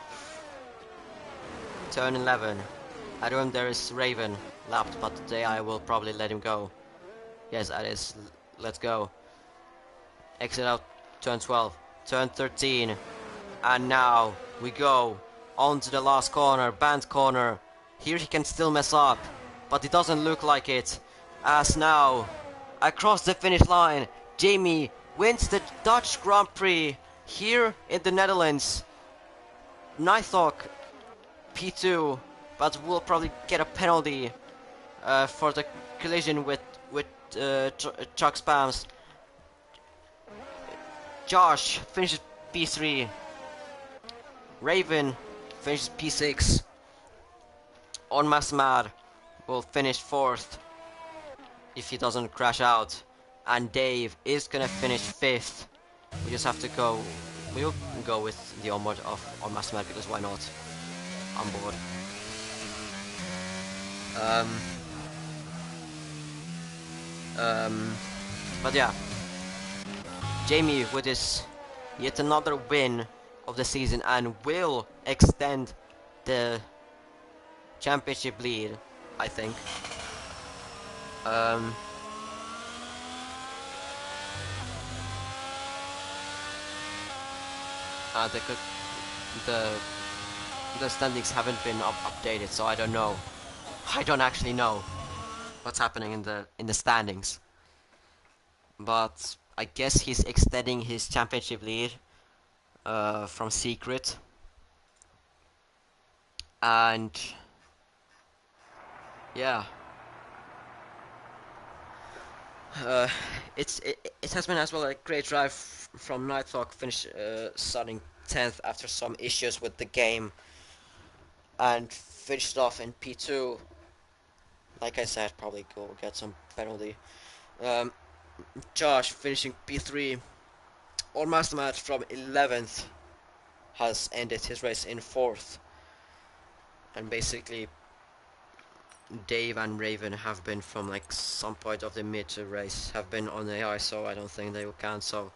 Turn 11. At home there is Raven lapped, but today I will probably let him go. Yes, that is. Let's go. Exit out turn 12. Turn 13. And now we go on to the last corner, band corner. Here he can still mess up, but it doesn't look like it. As now, across the finish line, Jamie wins the Dutch Grand Prix here in the Netherlands. Nighthawk P2, but will probably get a penalty for the collision with truck spams. Josh finishes P3. Raven finishes P6. On Masmad will finish 4th if he doesn't crash out, and Dave is gonna finish 5th. We just have to go. We'll go with the onboard of on Masmad because why not? On board. But yeah, Jamie with his yet another win of the season and will extend the championship lead, I think. The standings haven't been updated, so I don't know. I don't actually know what's happening in the standings. But I guess he's extending his championship lead from Secret. And yeah, it has been as well a great drive from Nighthawk, starting 10th after some issues with the game, and finished off in P2. Like I said, probably go get some penalty. Josh finishing P3. Almost match from 11th has ended his race in 4th, and basically Dave and Raven have been from like some point of the mid race have been on AI, so I don't think they will cancel.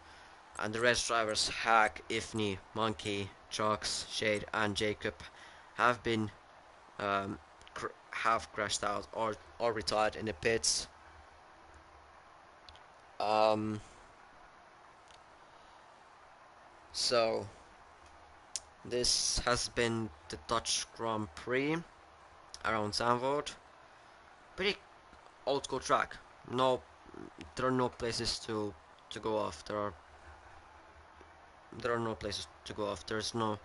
And the rest drivers Hack, Ifni, Monkey, Trucks, Shade and Jacob have been have crashed out or retired in the pits. So this has been the Dutch Grand Prix around Zandvoort. Pretty old school track. No, there are no places to go off. There are no places to go off. There's no.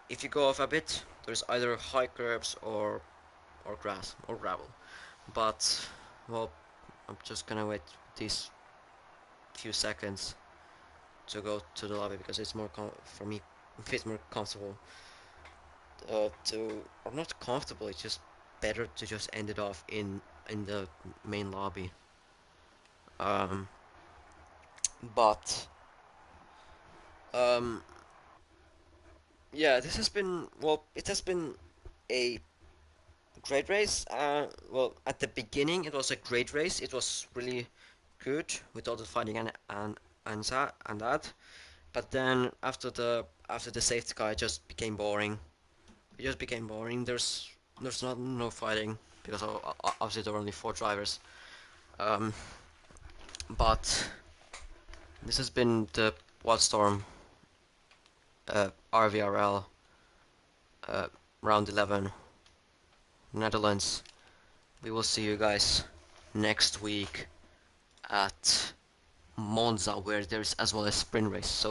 If you go off a bit, there's either high curbs or grass or gravel. But well, I'm just gonna wait these few seconds to go to the lobby because it's more for me. It's more comfortable to, or not comfortable. It's just better to just end it off in the main lobby. Um, but um, yeah, this has been, well, it has been a great race. Well, at the beginning it was a great race. It was really good with all the fighting and that. But then after the safety car, it just became boring. It just became boring. There's not no fighting because obviously there were only 4 drivers. Um, but this has been the Wildstorm RVRL round 11 Netherlands. We will see you guys next week at Monza, where there's as well a sprint race. So